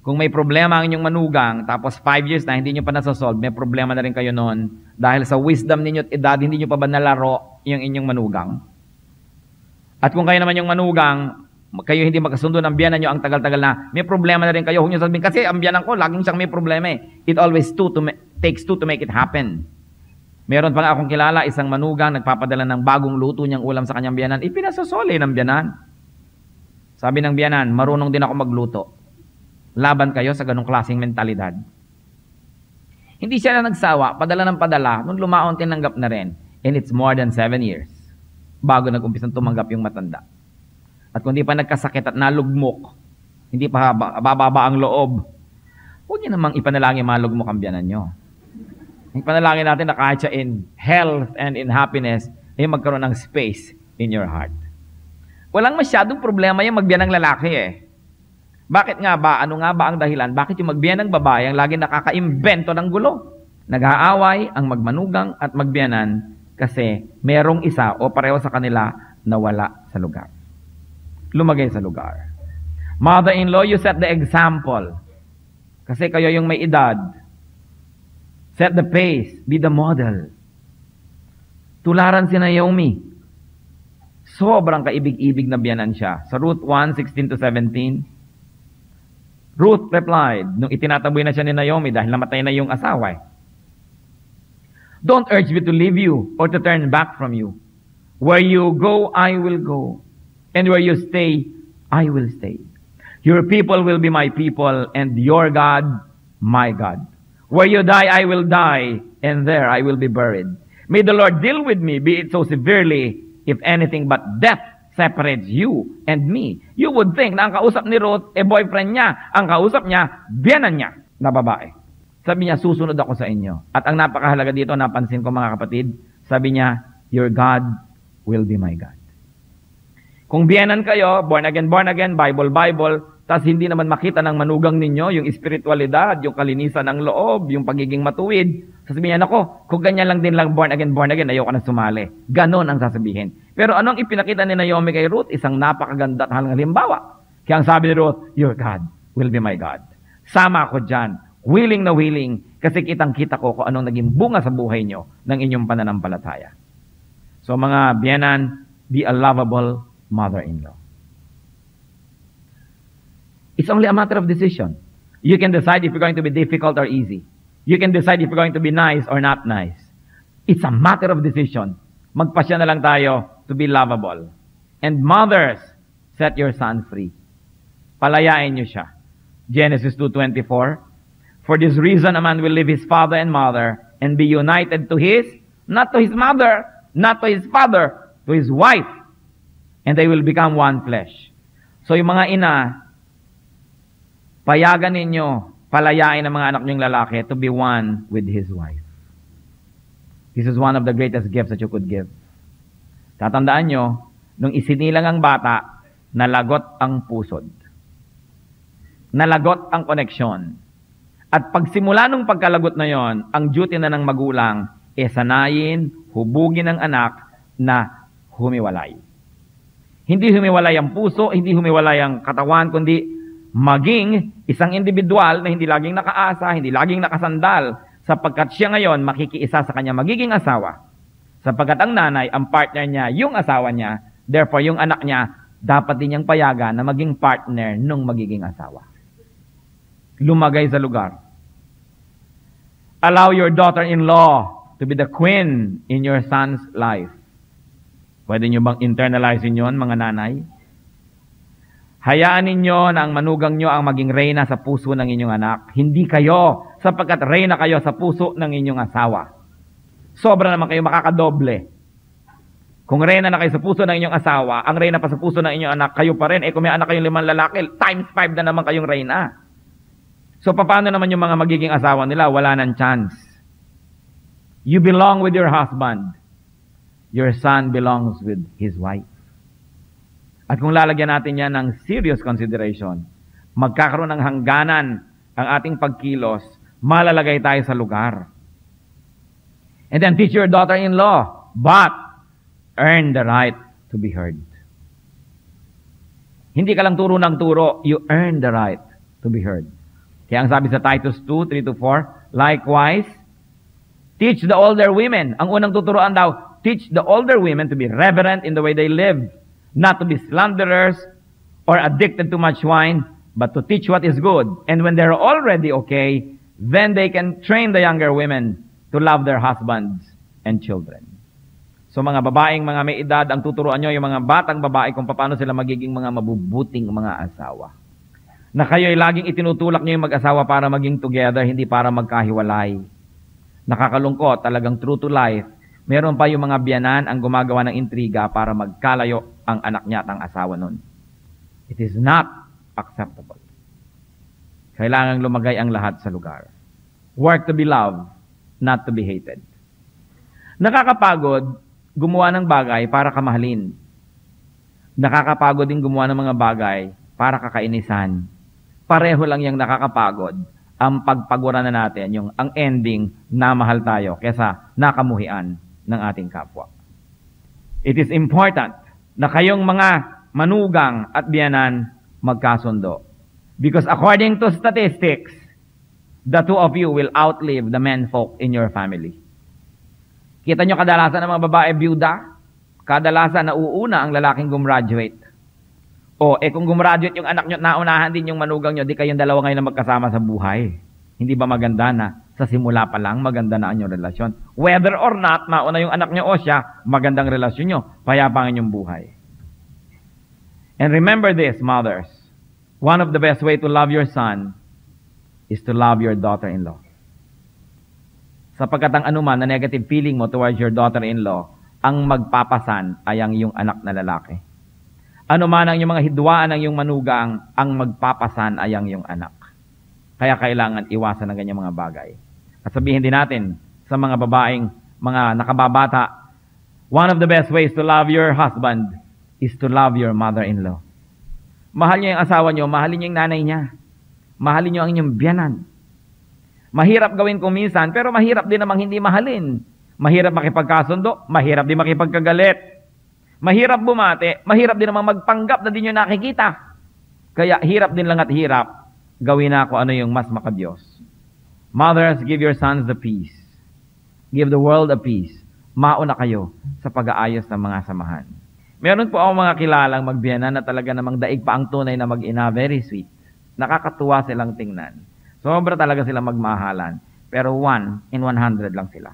kung may problema ang inyong manugang, tapos 5 years na hindi nyo pa nasasolve, may problema na rin kayo noon. Dahil sa wisdom ninyo at edad, hindi nyo pa ba nalaro yung inyong manugang? At kung kayo naman yung manugang, kayo hindi magkasundo ng biyanan nyo ang tagal-tagal na, may problema na rin kayo. Huwag nyo sabihin, kasi ang biyanan ko, laging siyang may problema eh. It always takes two to make it happen. Meron pa nga akong kilala, isang manugang, nagpapadala ng bagong luto niyang ulam sa kanyang biyanan. Ipinasasoli ng biyanan. Sabi ng biyanan, marunong din ako magluto. Laban kayo sa ganong klaseng mentalidad. Hindi siya na nagsawa, padala ng padala, nung lumaon tinanggap na rin. And it's more than 7 years. Bago nag-umpisang tumanggap yung matanda. At kung di pa nagkasakit at nalugmok, hindi pa bababa ang loob, huwag niyo namang ipanalangin malugmok ang biyanan nyo. Ipanalangin natin na kahit siya in health and in happiness, ay magkaroon ng space in your heart. Walang masyadong problema yung magbiyan ng lalaki eh. Bakit nga ba? Ano nga ba ang dahilan? Bakit yung magbiyan ng babae ang lagi nakaka-imbento ng gulo? Nag-aaway ang magmanugang at magbiyanan kasi merong isa o pareho sa kanila na wala sa lugar. Lumagay sa lugar. Mother-in-law, you set the example. Kasi kayo yung may edad. Set the pace. Be the model. Tularan si Naomi. Sobrang kaibig-ibig na biyanan siya. Sa Ruth 1:16-17, Ruth replied, nung itinataboy na siya ni Naomi dahil namatay na yung asawa. Don't urge me to leave you or to turn back from you. Where you go, I will go. And where you stay, I will stay. Your people will be my people, and your God, my God. Where you die, I will die, and there I will be buried. May the Lord deal with me, be it so severely, if anything but death separates you and me. You would think na ang kausap ni Ruth, boyfriend niya. Ang kausap niya, biyanan niya na babae. Sabi niya, susunod ako sa inyo. At ang napakahalaga dito, napansin ko mga kapatid, sabi niya, your God will be my God. Kung biyenan kayo, born again, Bible, tas hindi naman makita ng manugang ninyo yung espiritualidad, yung kalinisan ng loob, yung pagiging matuwid, sasabihin ako, kung ganyan lang din lang born again, ayoko na sumali. Ganon ang sasabihin. Pero anong ipinakita ni Naomi kay Ruth? Isang napakaganda at halimbawa. Kaya ang sabi ni Ruth, your God will be my God. Sama ako dyan. Willing na willing. Kasi kitang-kita ko kung anong naging bunga sa buhay nyo ng inyong pananampalataya. So mga biyenan, be a lovable mother-in-law. It's only a matter of decision. You can decide if you're going to be difficult or easy. You can decide if you're going to be nice or not nice. It's a matter of decision. Magpasya na lang tayo to be lovable. And mothers, set your son free. Palayain niyo siya. Genesis 2:24. For this reason, a man will leave his father and mother and be united to his, not to his mother, not to his father, to his wife. And they will become one flesh. So yung mga ina, payagan ninyo, palayain ang mga anak niyong lalaki to be one with his wife. This is one of the greatest gifts that you could give. Tatandaan nyo, nung isinilang ang bata, nalagot ang pusod. Nalagot ang koneksyon. At pagsimula nung pagkalagot na yon, ang duty na ng magulang, sanayin, hubugin ang anak na humiwalay. Hindi humiwalay ang puso, hindi humiwalay ang katawan, kundi maging isang individual na hindi laging nakaasa, hindi laging nakasandal, sapagkat siya ngayon makikiisa sa kanya magiging asawa. Sapagkat ang nanay, ang partner niya, yung asawa niya, therefore yung anak niya, dapat din niyang payagan na maging partner nung magiging asawa. Lumagay sa lugar. Allow your daughter-in-law to be the queen in your son's life. Pwede niyo bang internalize yun, mga nanay? Hayaan ninyo na ang manugang nyo ang maging reyna sa puso ng inyong anak. Hindi kayo, sapagkat reyna kayo sa puso ng inyong asawa. Sobra naman kayo makakadoble. Kung reyna na kayo sa puso ng inyong asawa, ang reyna pa sa puso ng inyong anak, kayo pa rin. Kung may anak kayong 5 lalaki, times 5 na naman kayong reyna. So, paano naman yung mga magiging asawa nila? Wala nang chance. You belong with your husband. Your son belongs with his wife. At kung lalagyan natin yan ng serious consideration, magkakaroon ng hangganan ang ating pagkilos, malalagay tayo sa lugar. And then teach your daughter-in-law, but earn the right to be heard. Hindi ka lang turo ng turo, you earn the right to be heard. Kaya ang sabi sa Titus 2:3-4, likewise, teach the older women. Ang unang tuturuan daw, teach the older women to be reverent in the way they live, not to be slanderers or addicted to much wine, but to teach what is good. And when they're already okay, then they can train the younger women to love their husbands and children. So mga babaeng, mga may edad, ang tuturuan nyo yung mga batang babae kung paano sila magiging mga mabubuting mga asawa. Na kayo'y laging itinutulak nyo yung mag-asawa para maging together, hindi para magkahiwalay. Nakakalungkot, talagang true to life. Meron pa yung mga biyanan ang gumagawa ng intriga para magkalayo ang anak niya at ang asawa nun. It is not acceptable. Kailangang lumagay ang lahat sa lugar. Work to be loved, not to be hated. Nakakapagod gumawa ng bagay para kamahalin. Nakakapagod din gumawa ng mga bagay para kakainisan. Pareho lang yung nakakapagod. Ang pagpagura na natin, yung ang ending, namahal tayo kesa nakamuhian ng ating kapwa. It is important na kayong mga manugang at biyanan magkasundo. Because according to statistics, the two of you will outlive the menfolk in your family. Kita nyo kadalasan ng mga babae byuda, kadalasan nauuna ang lalaking gumraduate. Kung gumraduate yung anak nyo, naunahan din yung manugang nyo, di kayong dalawa ngayon na magkasama sa buhay. Hindi ba maganda na sa simula pa lang, maganda na ang inyong relasyon? Whether or not, mauna yung anak nyo o siya, magandang relasyon nyo, payapangin yung buhay. And remember this, mothers, one of the best way to love your son is to love your daughter-in-law. Sapagkat ang anuman na negative feeling mo towards your daughter-in-law, ang magpapasan ay ang iyong anak na lalaki. Ano man ang iyong mga hidwaan ng iyong manugang, ang magpapasan ay ang iyong anak. Kaya kailangan iwasan ng ganyang mga bagay. At sabihin din natin sa mga babaeng, mga nakababata, one of the best ways to love your husband is to love your mother-in-law. Mahal niyo yung asawa niyo, mahalin niyo yung nanay niya. Mahalin niyo ang inyong biyanan. Mahirap gawin kung minsan, pero mahirap din namang hindi mahalin. Mahirap makipagkasundo, mahirap din makipagkagalit. Mahirap bumate, mahirap din namang magpanggap na di nyo nakikita. Kaya hirap din lang at hirap, gawin na ako ano yung mas makadiyos. Mothers, give your sons the peace. Give the world a peace. Mauna kayo sa pag-aayos ng mga samahan. Meron po ako mga kilalang magbiyanan na talaga namang daig pa ang tunay na mag-ina, very sweet. Nakakatuwa silang tingnan. Sobra talaga silang magmahalan. Pero 1 in 100 lang sila.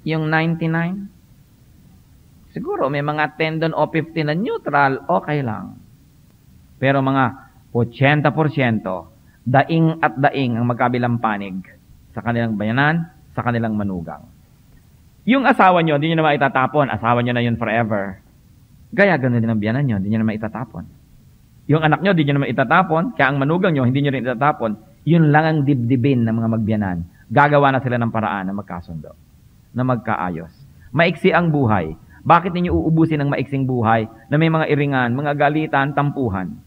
Yung 99, siguro may mga 10 doon o 50 na neutral, okay lang. Pero mga 80%, daing at daing ang magkabilang panig sa kanilang bayanan, sa kanilang manugang. Yung asawa nyo, di nyo naman itatapon. Asawa nyo na yun forever. Gaya ganun din ang biyanan nyo, di nyo naman itatapon. Yung anak nyo, di nyo naman itatapon. Kaya ang manugang nyo, hindi nyo rin itatapon. Yun lang ang dibdibin ng mga magbiyanan. Gagawa na sila ng paraan na magkasundo, na magkaayos. Maiksi ang buhay. Bakit ninyo uubusin ang maiksing buhay na may mga iringan, mga galitan, tampuhan?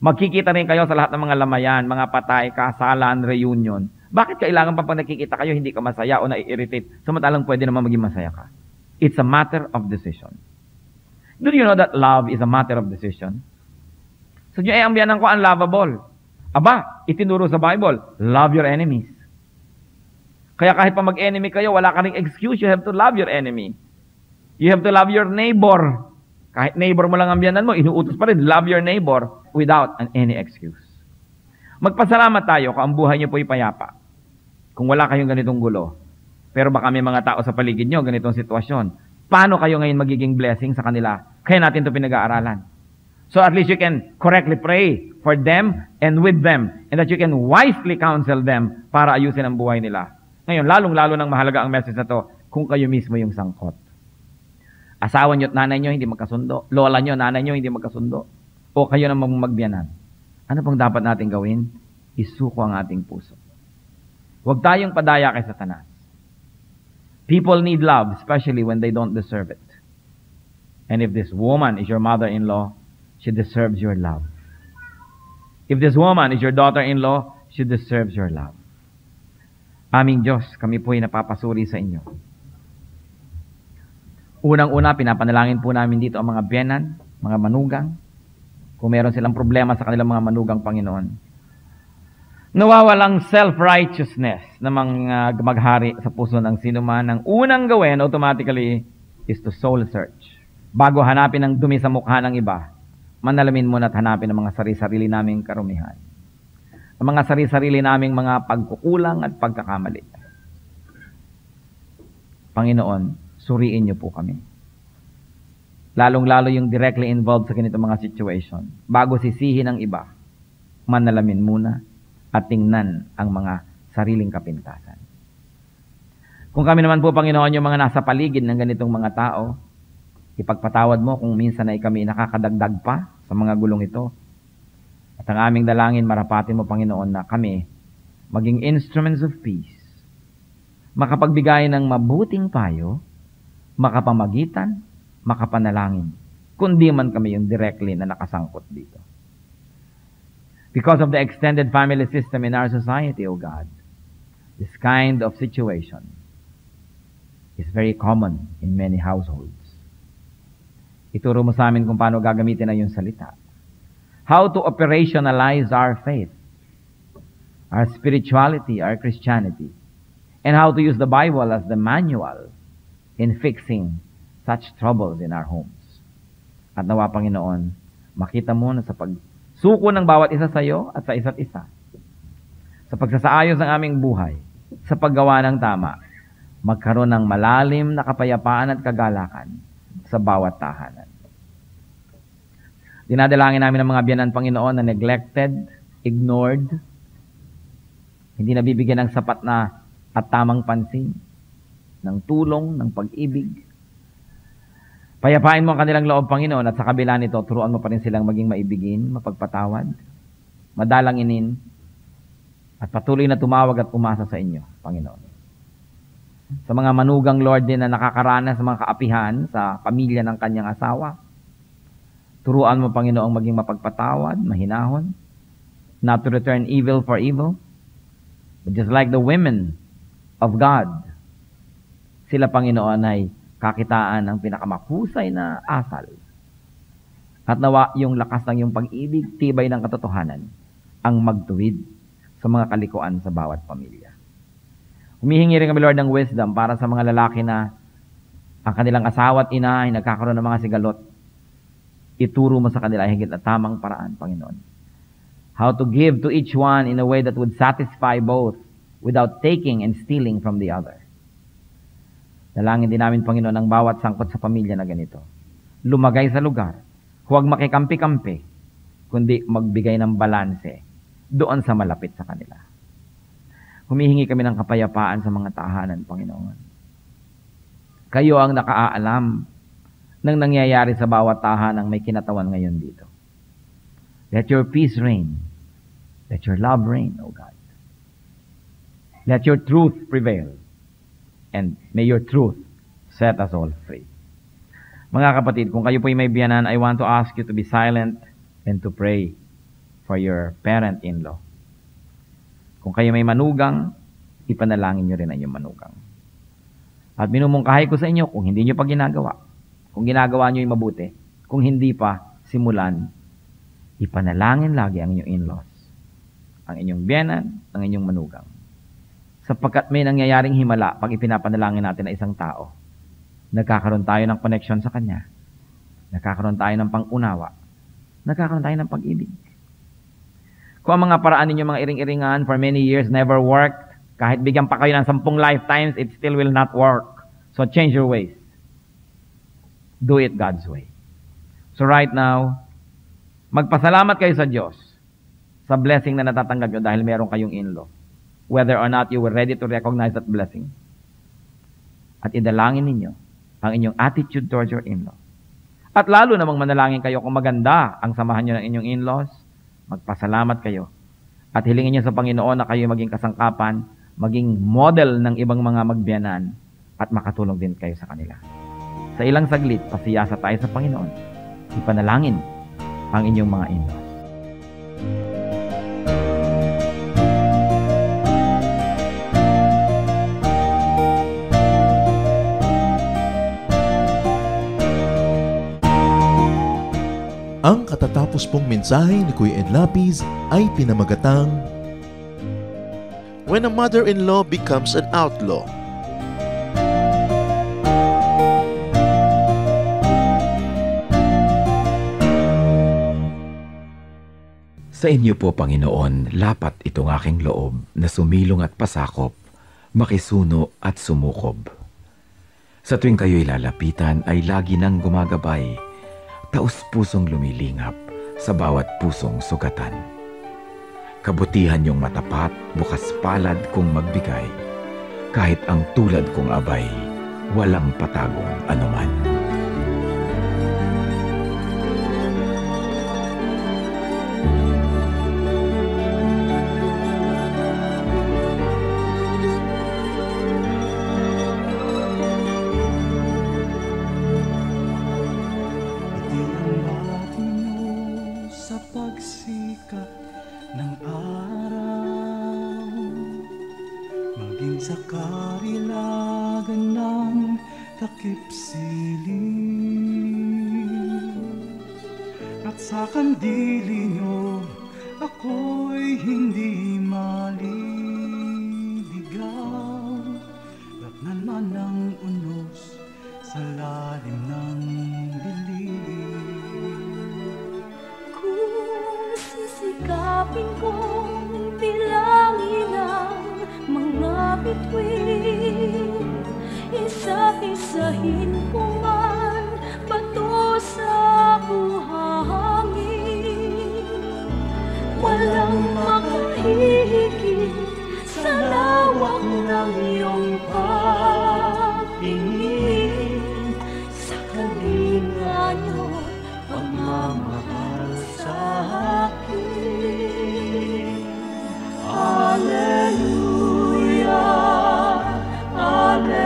Magkikita rin kayo sa lahat ng mga lamayan, mga patay, kasalan, reunion. Bakit kailangan pa pag nakikita kayo, hindi ka masaya o nai-irritate, samantalang pwede naman maging masaya ka? It's a matter of decision. Do you know that love is a matter of decision? So, ang biyanan ko, unlovable. Aba, itinuro sa Bible, love your enemies. Kaya kahit pa mag-enemy kayo, wala ka ring excuse. You have to love your enemy. You have to love your neighbor. Kahit neighbor mo lang ang biyanan mo, inuutos pa rin, love your neighbor without any excuse. Magpasalamat tayo kung ang buhay niyo po'y payapa. Kung wala kayong ganitong gulo. Pero baka may mga tao sa paligid niyo, ganitong sitwasyon. Paano kayo ngayon magiging blessing sa kanila? Kaya natin ito pinag-aaralan. So at least you can correctly pray for them and with them, and that you can wisely counsel them para ayusin ang buhay nila. Ngayon, lalong-lalo nang mahalaga ang message na to kung kayo mismo yung sangkot. Asawa nyo at nanay nyo hindi magkasundo. Lola nyo, nanay nyo hindi magkasundo. O kayo namang magbiyanan. Ano pong dapat natin gawin? Isuko ang ating puso. Huwag tayong padaya kay Satanas. People need love, especially when they don't deserve it. And if this woman is your mother-in-law, she deserves your love. If this woman is your daughter-in-law, she deserves your love. Aming Diyos, kami po'y napapasuri sa inyo. Unang-una, pinapanalangin po namin dito ang mga biyanan, mga manugang. Kung meron silang problema sa kanilang mga manugang, Panginoon. Nawawalang self-righteousness na mga maghari sa puso ng sinuman. Ang unang gawin, automatically, is to soul search. Bago hanapin ang dumi sa mukha ng iba, manalamin muna at hanapin ang mga sarili-sarili naming karumihan. Ang mga sarili-sarili naming mga pagkukulang at pagkakamali. Panginoon, suriin niyo po kami. Lalong-lalo yung directly involved sa ganitong mga situation. Bago sisihin ang iba, manalamin muna at tingnan ang mga sariling kapintasan. Kung kami naman po, Panginoon, yung mga nasa paligid ng ganitong mga tao, ipagpatawad mo kung minsan ay kami nakakadagdag pa sa mga gulong ito. At ang aming dalangin, marapatin mo, Panginoon, na kami maging instruments of peace, makapagbigay ng mabuting payo, makapamagitan, makapanalangin, kundi man kami yung directly na nakasangkot dito. Because of the extended family system in our society, O God, this kind of situation is very common in many households. Ituro mo sa amin kung paano gagamitin na yung salita. How to operationalize our faith, our spirituality, our Christianity, and how to use the Bible as the manual in fixing such troubles in our homes. At nawa, Panginoon, makita mo na sa pagsuko ng bawat isa sa iyo at sa isa't isa, sa pagsasaayos ng aming buhay, sa paggawa ng tama, magkaroon ng malalim na kapayapaan at kagalakan sa bawat tahanan. Dinadalangin namin ang mga biyanan, Panginoon, na neglected, ignored, hindi nabibigyan ng sapat na at tamang pansin, ng tulong, ng pag-ibig. Payapain mo ang kanilang loob, Panginoon, at sa kabila nito, turuan mo pa rin silang maging maibigin, mapagpatawad, madalanginin, at patuloy na tumawag at umasa sa inyo, Panginoon. Sa mga manugang, Lord, din na nakakaranas sa mga kaapihan sa pamilya ng kanyang asawa, turuan mo, Panginoong, maging mapagpatawad, mahinahon, not to return evil for evil, but just like the women of God, sila, Panginoon, ay kakitaan ng pinakamahusay na asal. At nawa yung lakas ng iyong pag-ibig, tibay ng katotohanan, ang magtuwid sa mga kalikuan sa bawat pamilya. Humihingi rin kami, Lord, ng wisdom para sa mga lalaki na ang kanilang asawa at ina ay nagkakaroon ng mga sigalot. Ituro mo sa kanila higit na tamang paraan, Panginoon. How to give to each one in a way that would satisfy both without taking and stealing from the other. Dalangin din namin, Panginoon, ang bawat sangkot sa pamilya na ganito. Lumagay sa lugar. Huwag makikampi-kampi, kundi magbigay ng balanse doon sa malapit sa kanila. Humihingi kami ng kapayapaan sa mga tahanan, Panginoon. Kayo ang nakaalam ng nangyayari sa bawat tahanang may kinatawan ngayon dito. Let your peace reign. Let your love reign, O God. Let your truth prevail. And may your truth set us all free. Mga kapatid, kung kayo po'y may biyanan, I want to ask you to be silent and to pray for your parent-in-law. Kung kayo may manugang, ipanalangin nyo rin ang inyong manugang. At minumungkahi ko sa inyo, kung hindi nyo pa ginagawa, kung ginagawa nyo yung mabuti, kung hindi pa, simulan, ipanalangin lagi ang inyong in-laws, ang inyong biyanan, ang inyong manugang. Sapagkat may nangyayaring himala pag ipinapanalangin natin na isang tao, nagkakaroon tayo ng connection sa kanya, nagkakaroon tayo ng pang-unawa, nagkakaroon tayo ng pag-ibig. Kung ang mga paraan ninyo, mga iring-iringan, for many years never worked, kahit bigyan pa kayo ng 10 lifetimes, it still will not work. So change your ways. Do it God's way. So right now, magpasalamat kayo sa Diyos sa blessing na natatanggap nyo dahil meron kayong in-law. Whether or not you were ready to recognize that blessing. At idalangin ninyo ang inyong attitude towards your in-law. At lalo namang manalangin kayo kung maganda ang samahan nyo ng inyong in-laws, magpasalamat kayo. At hilingin nyo sa Panginoon na kayo maging kasangkapan, maging model ng ibang mga magbiyanan, at makatulong din kayo sa kanila. Sa ilang saglit, pasiyasa tayo sa Panginoon. Ipanalangin ang inyong mga in-laws. Ang katatapos pong mensahe ni Kuya Ed Lapiz ay pinamagatang When a mother-in-law becomes an outlaw. Sa inyo po, Panginoon, lapat itong aking loob na sumilong at pasakop, makisuno at sumukob. Sa tuwing kayo'y lalapitan ay lagi nang gumagabay, taus-pusong lumilingap sa bawat pusong sugatan. Kabutihan niyong matapat, bukas palad kung magbigay, kahit ang tulad kong abay, walang patagong anuman. Sa karilagan ng takip siling at sa kandili nyo ako'y hindi maliligaw. Ratnan man ang unos sa lalim ng dilim. Kung sisikapin kong bilangin ang mga bituin, isa-isahin ko man bato sa buhangin. Walang makahihigit sa lawak ng iyong pagtingin, sa kalinga niyo pagmamahal sa akin. Alleluia, Alleluia.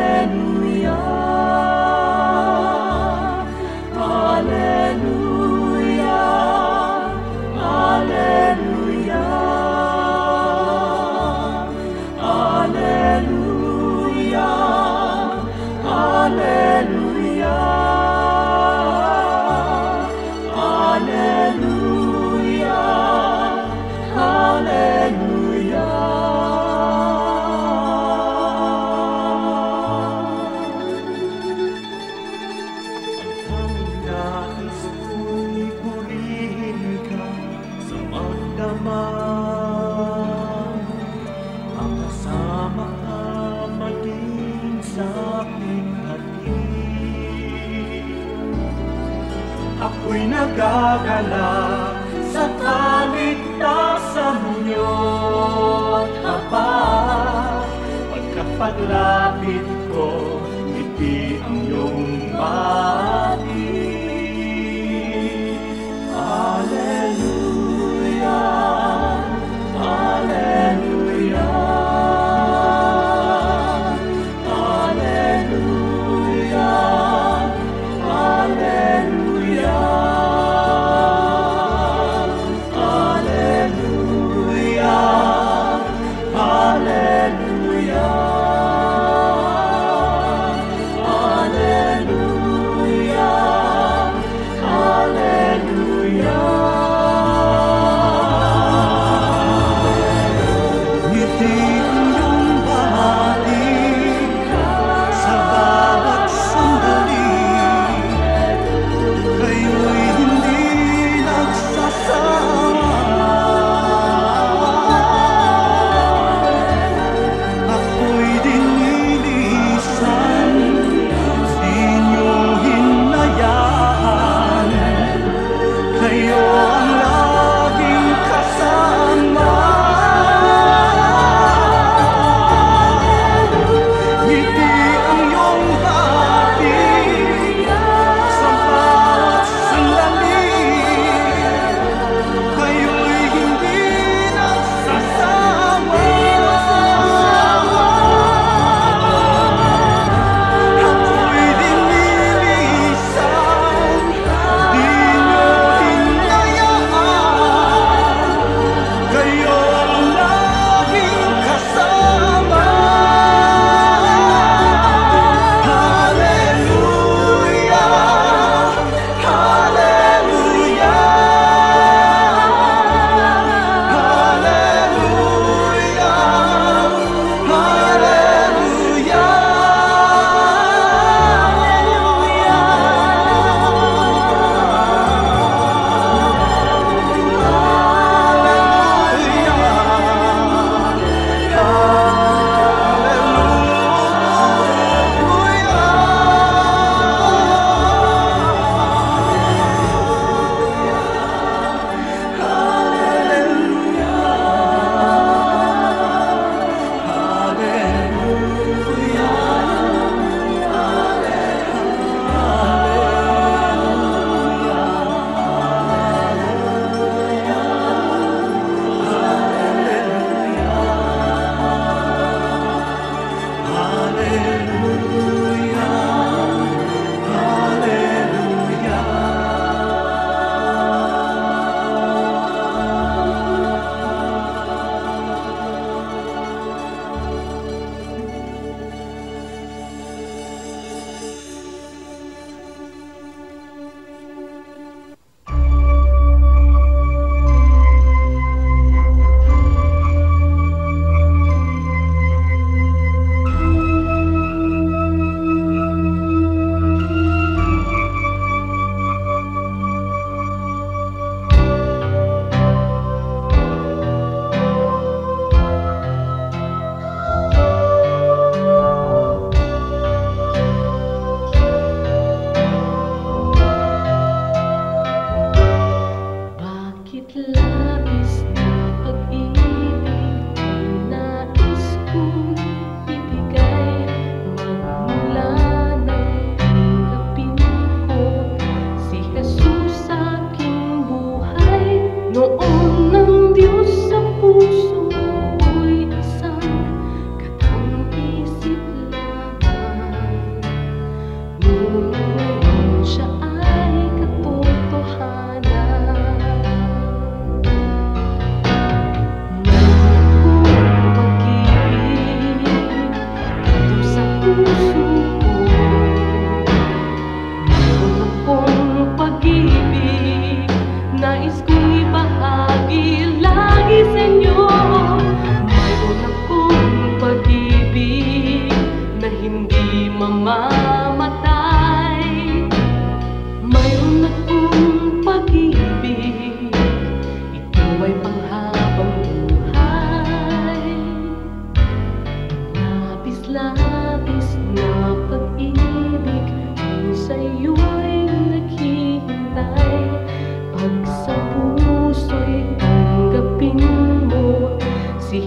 ako'y nagagalak sa kaligtasan niyo't tapat. Pagkat paglapit ko, ngiti ang iyong bati. Hallelujah, Hallelujah, Hallelujah, Hallelujah, Hallelujah, Hallelujah,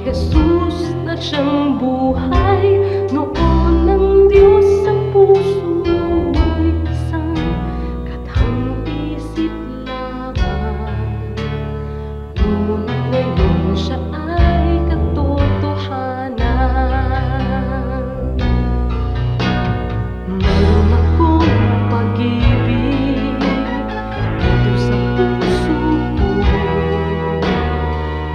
Jesus na siyang buhay, noon ng Diyos sa puso ay isang katang isip lamang. Ngunit ngayon siya ay katotohanan. Mayroon akong pag-ibig dito sa puso ko.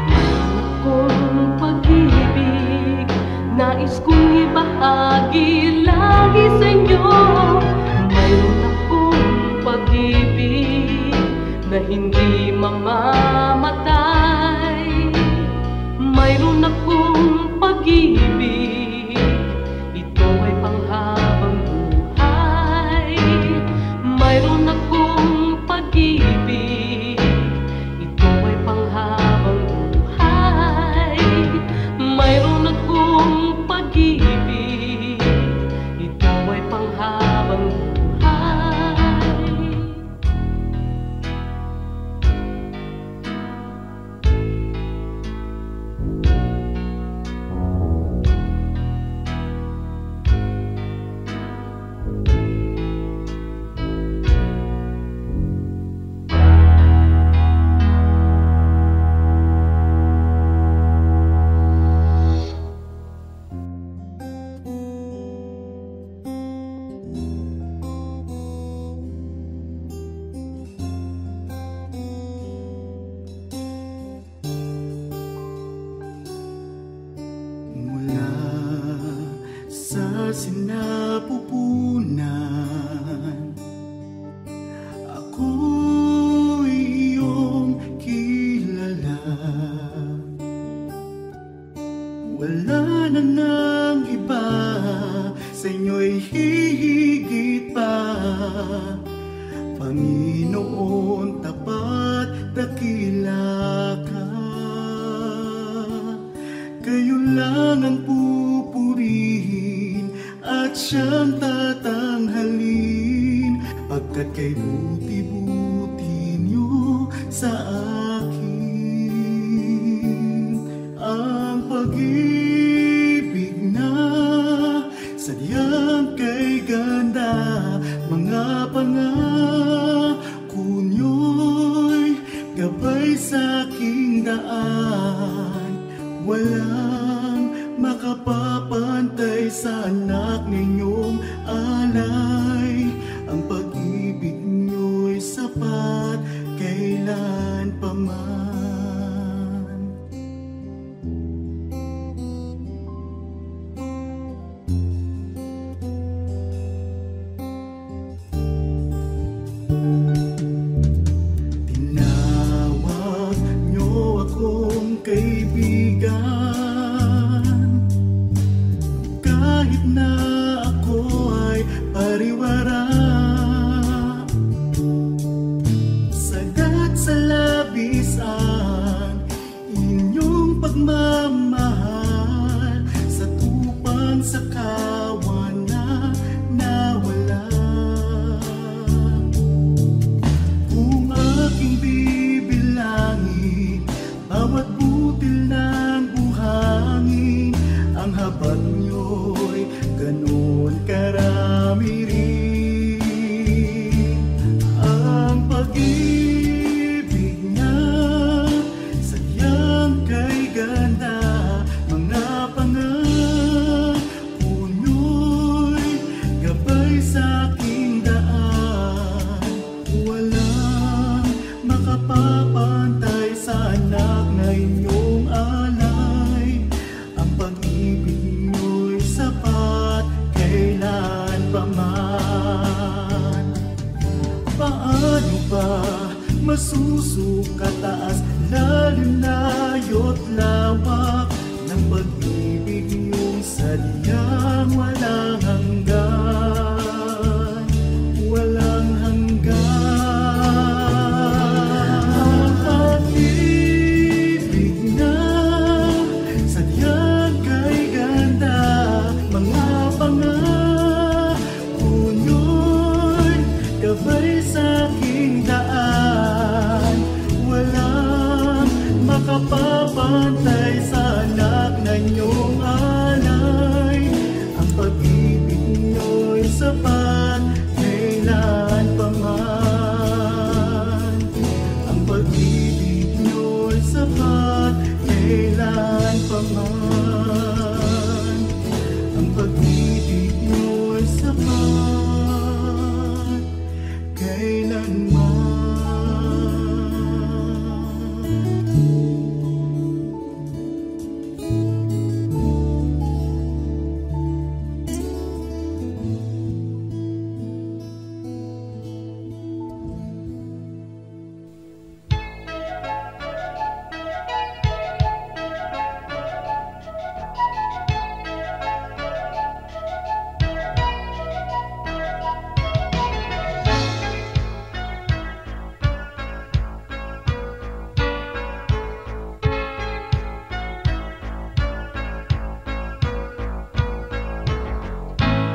Mayroon akong pag-ibig, nais kong ibahagi lagi sa inyo. Mayroon akong pag-ibig na hindi mamamatay. Mayroon akong pag-ibig, ito ay panghabang buhay. Mayroon akong pag-ibig, ito ay panghabang buhay. Mayroon akong pag-ibig, ito ay panghabang buhay. Mula sa sinapupunan, ako'y iyong kilala. Wala na nang iba, sa inyo'y hihigit pa. Panginoon, tapat dakila ka. Kayo lang ang pupurihin at siyang tatanghalin, pagkat kay buti-buti niyo sa akin. Ang pag-ibig na sadyang kay ganda, mga pangako niyo'y gabay sa aking daan. Walang makapapantay sa anak ninyong alay. Ang pag-ibig niyo'y sapat kailan pa man. Tinawag niyo akong kaibigan, kahit na ako ay pariwara. Sagat sa labis ang inyong pagmamahal, sa tupang sa kawan na nawala. Kung aking bibilangin bawat butil ng buhangin, ang habag niyo'y ganon karami rin. Ang pag-ibig niya sadyang kay ganda, mga pangako niyo'y gabay sa aking daan. Walang makapapantay sa anak na inyong alay. Ang pag-ibig niyo'y sapat kailan pa man. Paano ba masusukataas lalim layo't lawak ng pag-ibig niyong sadyang walang hanggan, walang hanggan. Ang pag-ibig na sadyang kay ganda, mga pangako niyo'y gabay sa aking daan. Walang makapapantay sa anak kanyang alay. Ang pag-ibig niyo'y sapat kailan pa man. Ang pag-ibig niyo'y sapat kailan pa man. Ang pag-ibig niyo'y sapat kailanman.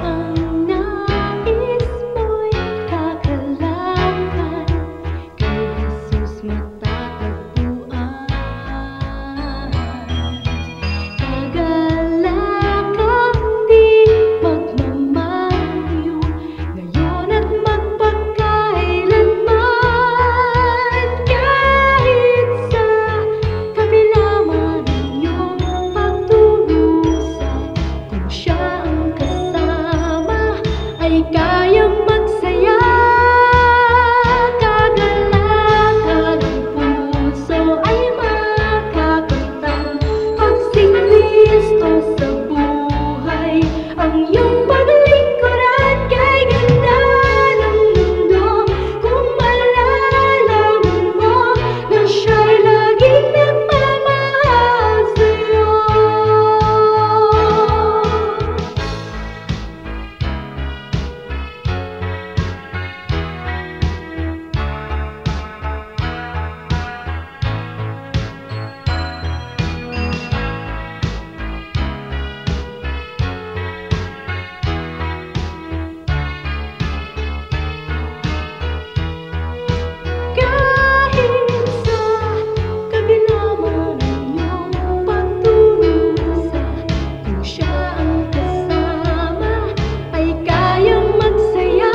Ang nais mo'y kakalakan, kay Jesus matatagpuan. Kagalakang di magmamaliw, ngayon at magpakailanman. Kahit sa kabila man ang iyong pagdurusa, kung siya ang kasama ay kayang magsaya. Kagalakan ang puso ay makakamtan, pag si Kristo sa buhay ang iyong paglingkuran. Kay ganda ng mundo kung malalaman mo na siya'y laging nagmamahal sa'yo. Kahit sa kabila man ang iyong pagdurusa, kung siya ang kasama ay kayang magsaya.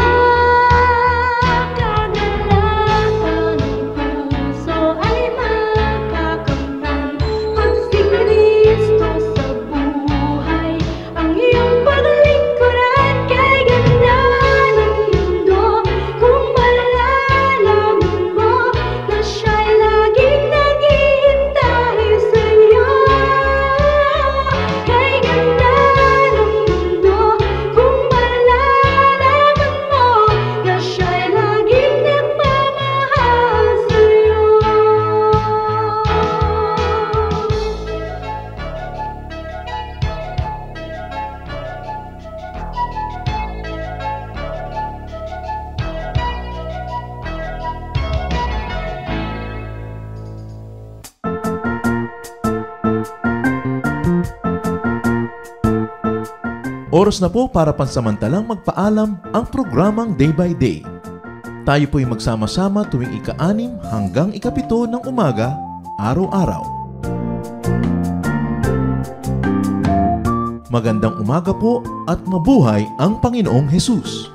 Kagalakan ng puso ay makakamtan, pag si Kristo sa buhay ang iyong paglingkuran. Kay ganda ng mundo kung malalaman mo na siya'y laging naghihintay sa'yo. Kay ganda ng mundo kung malalaman mo na siya'y laging nagmamahal sa'yo. Oras na po para pansamantalang magpaalam ang programang Day by Day. Tayo po'y magsama-sama tuwing ika-6 hanggang ika-7 ng umaga, araw-araw. Magandang umaga po at mabuhay ang Panginoong Hesus!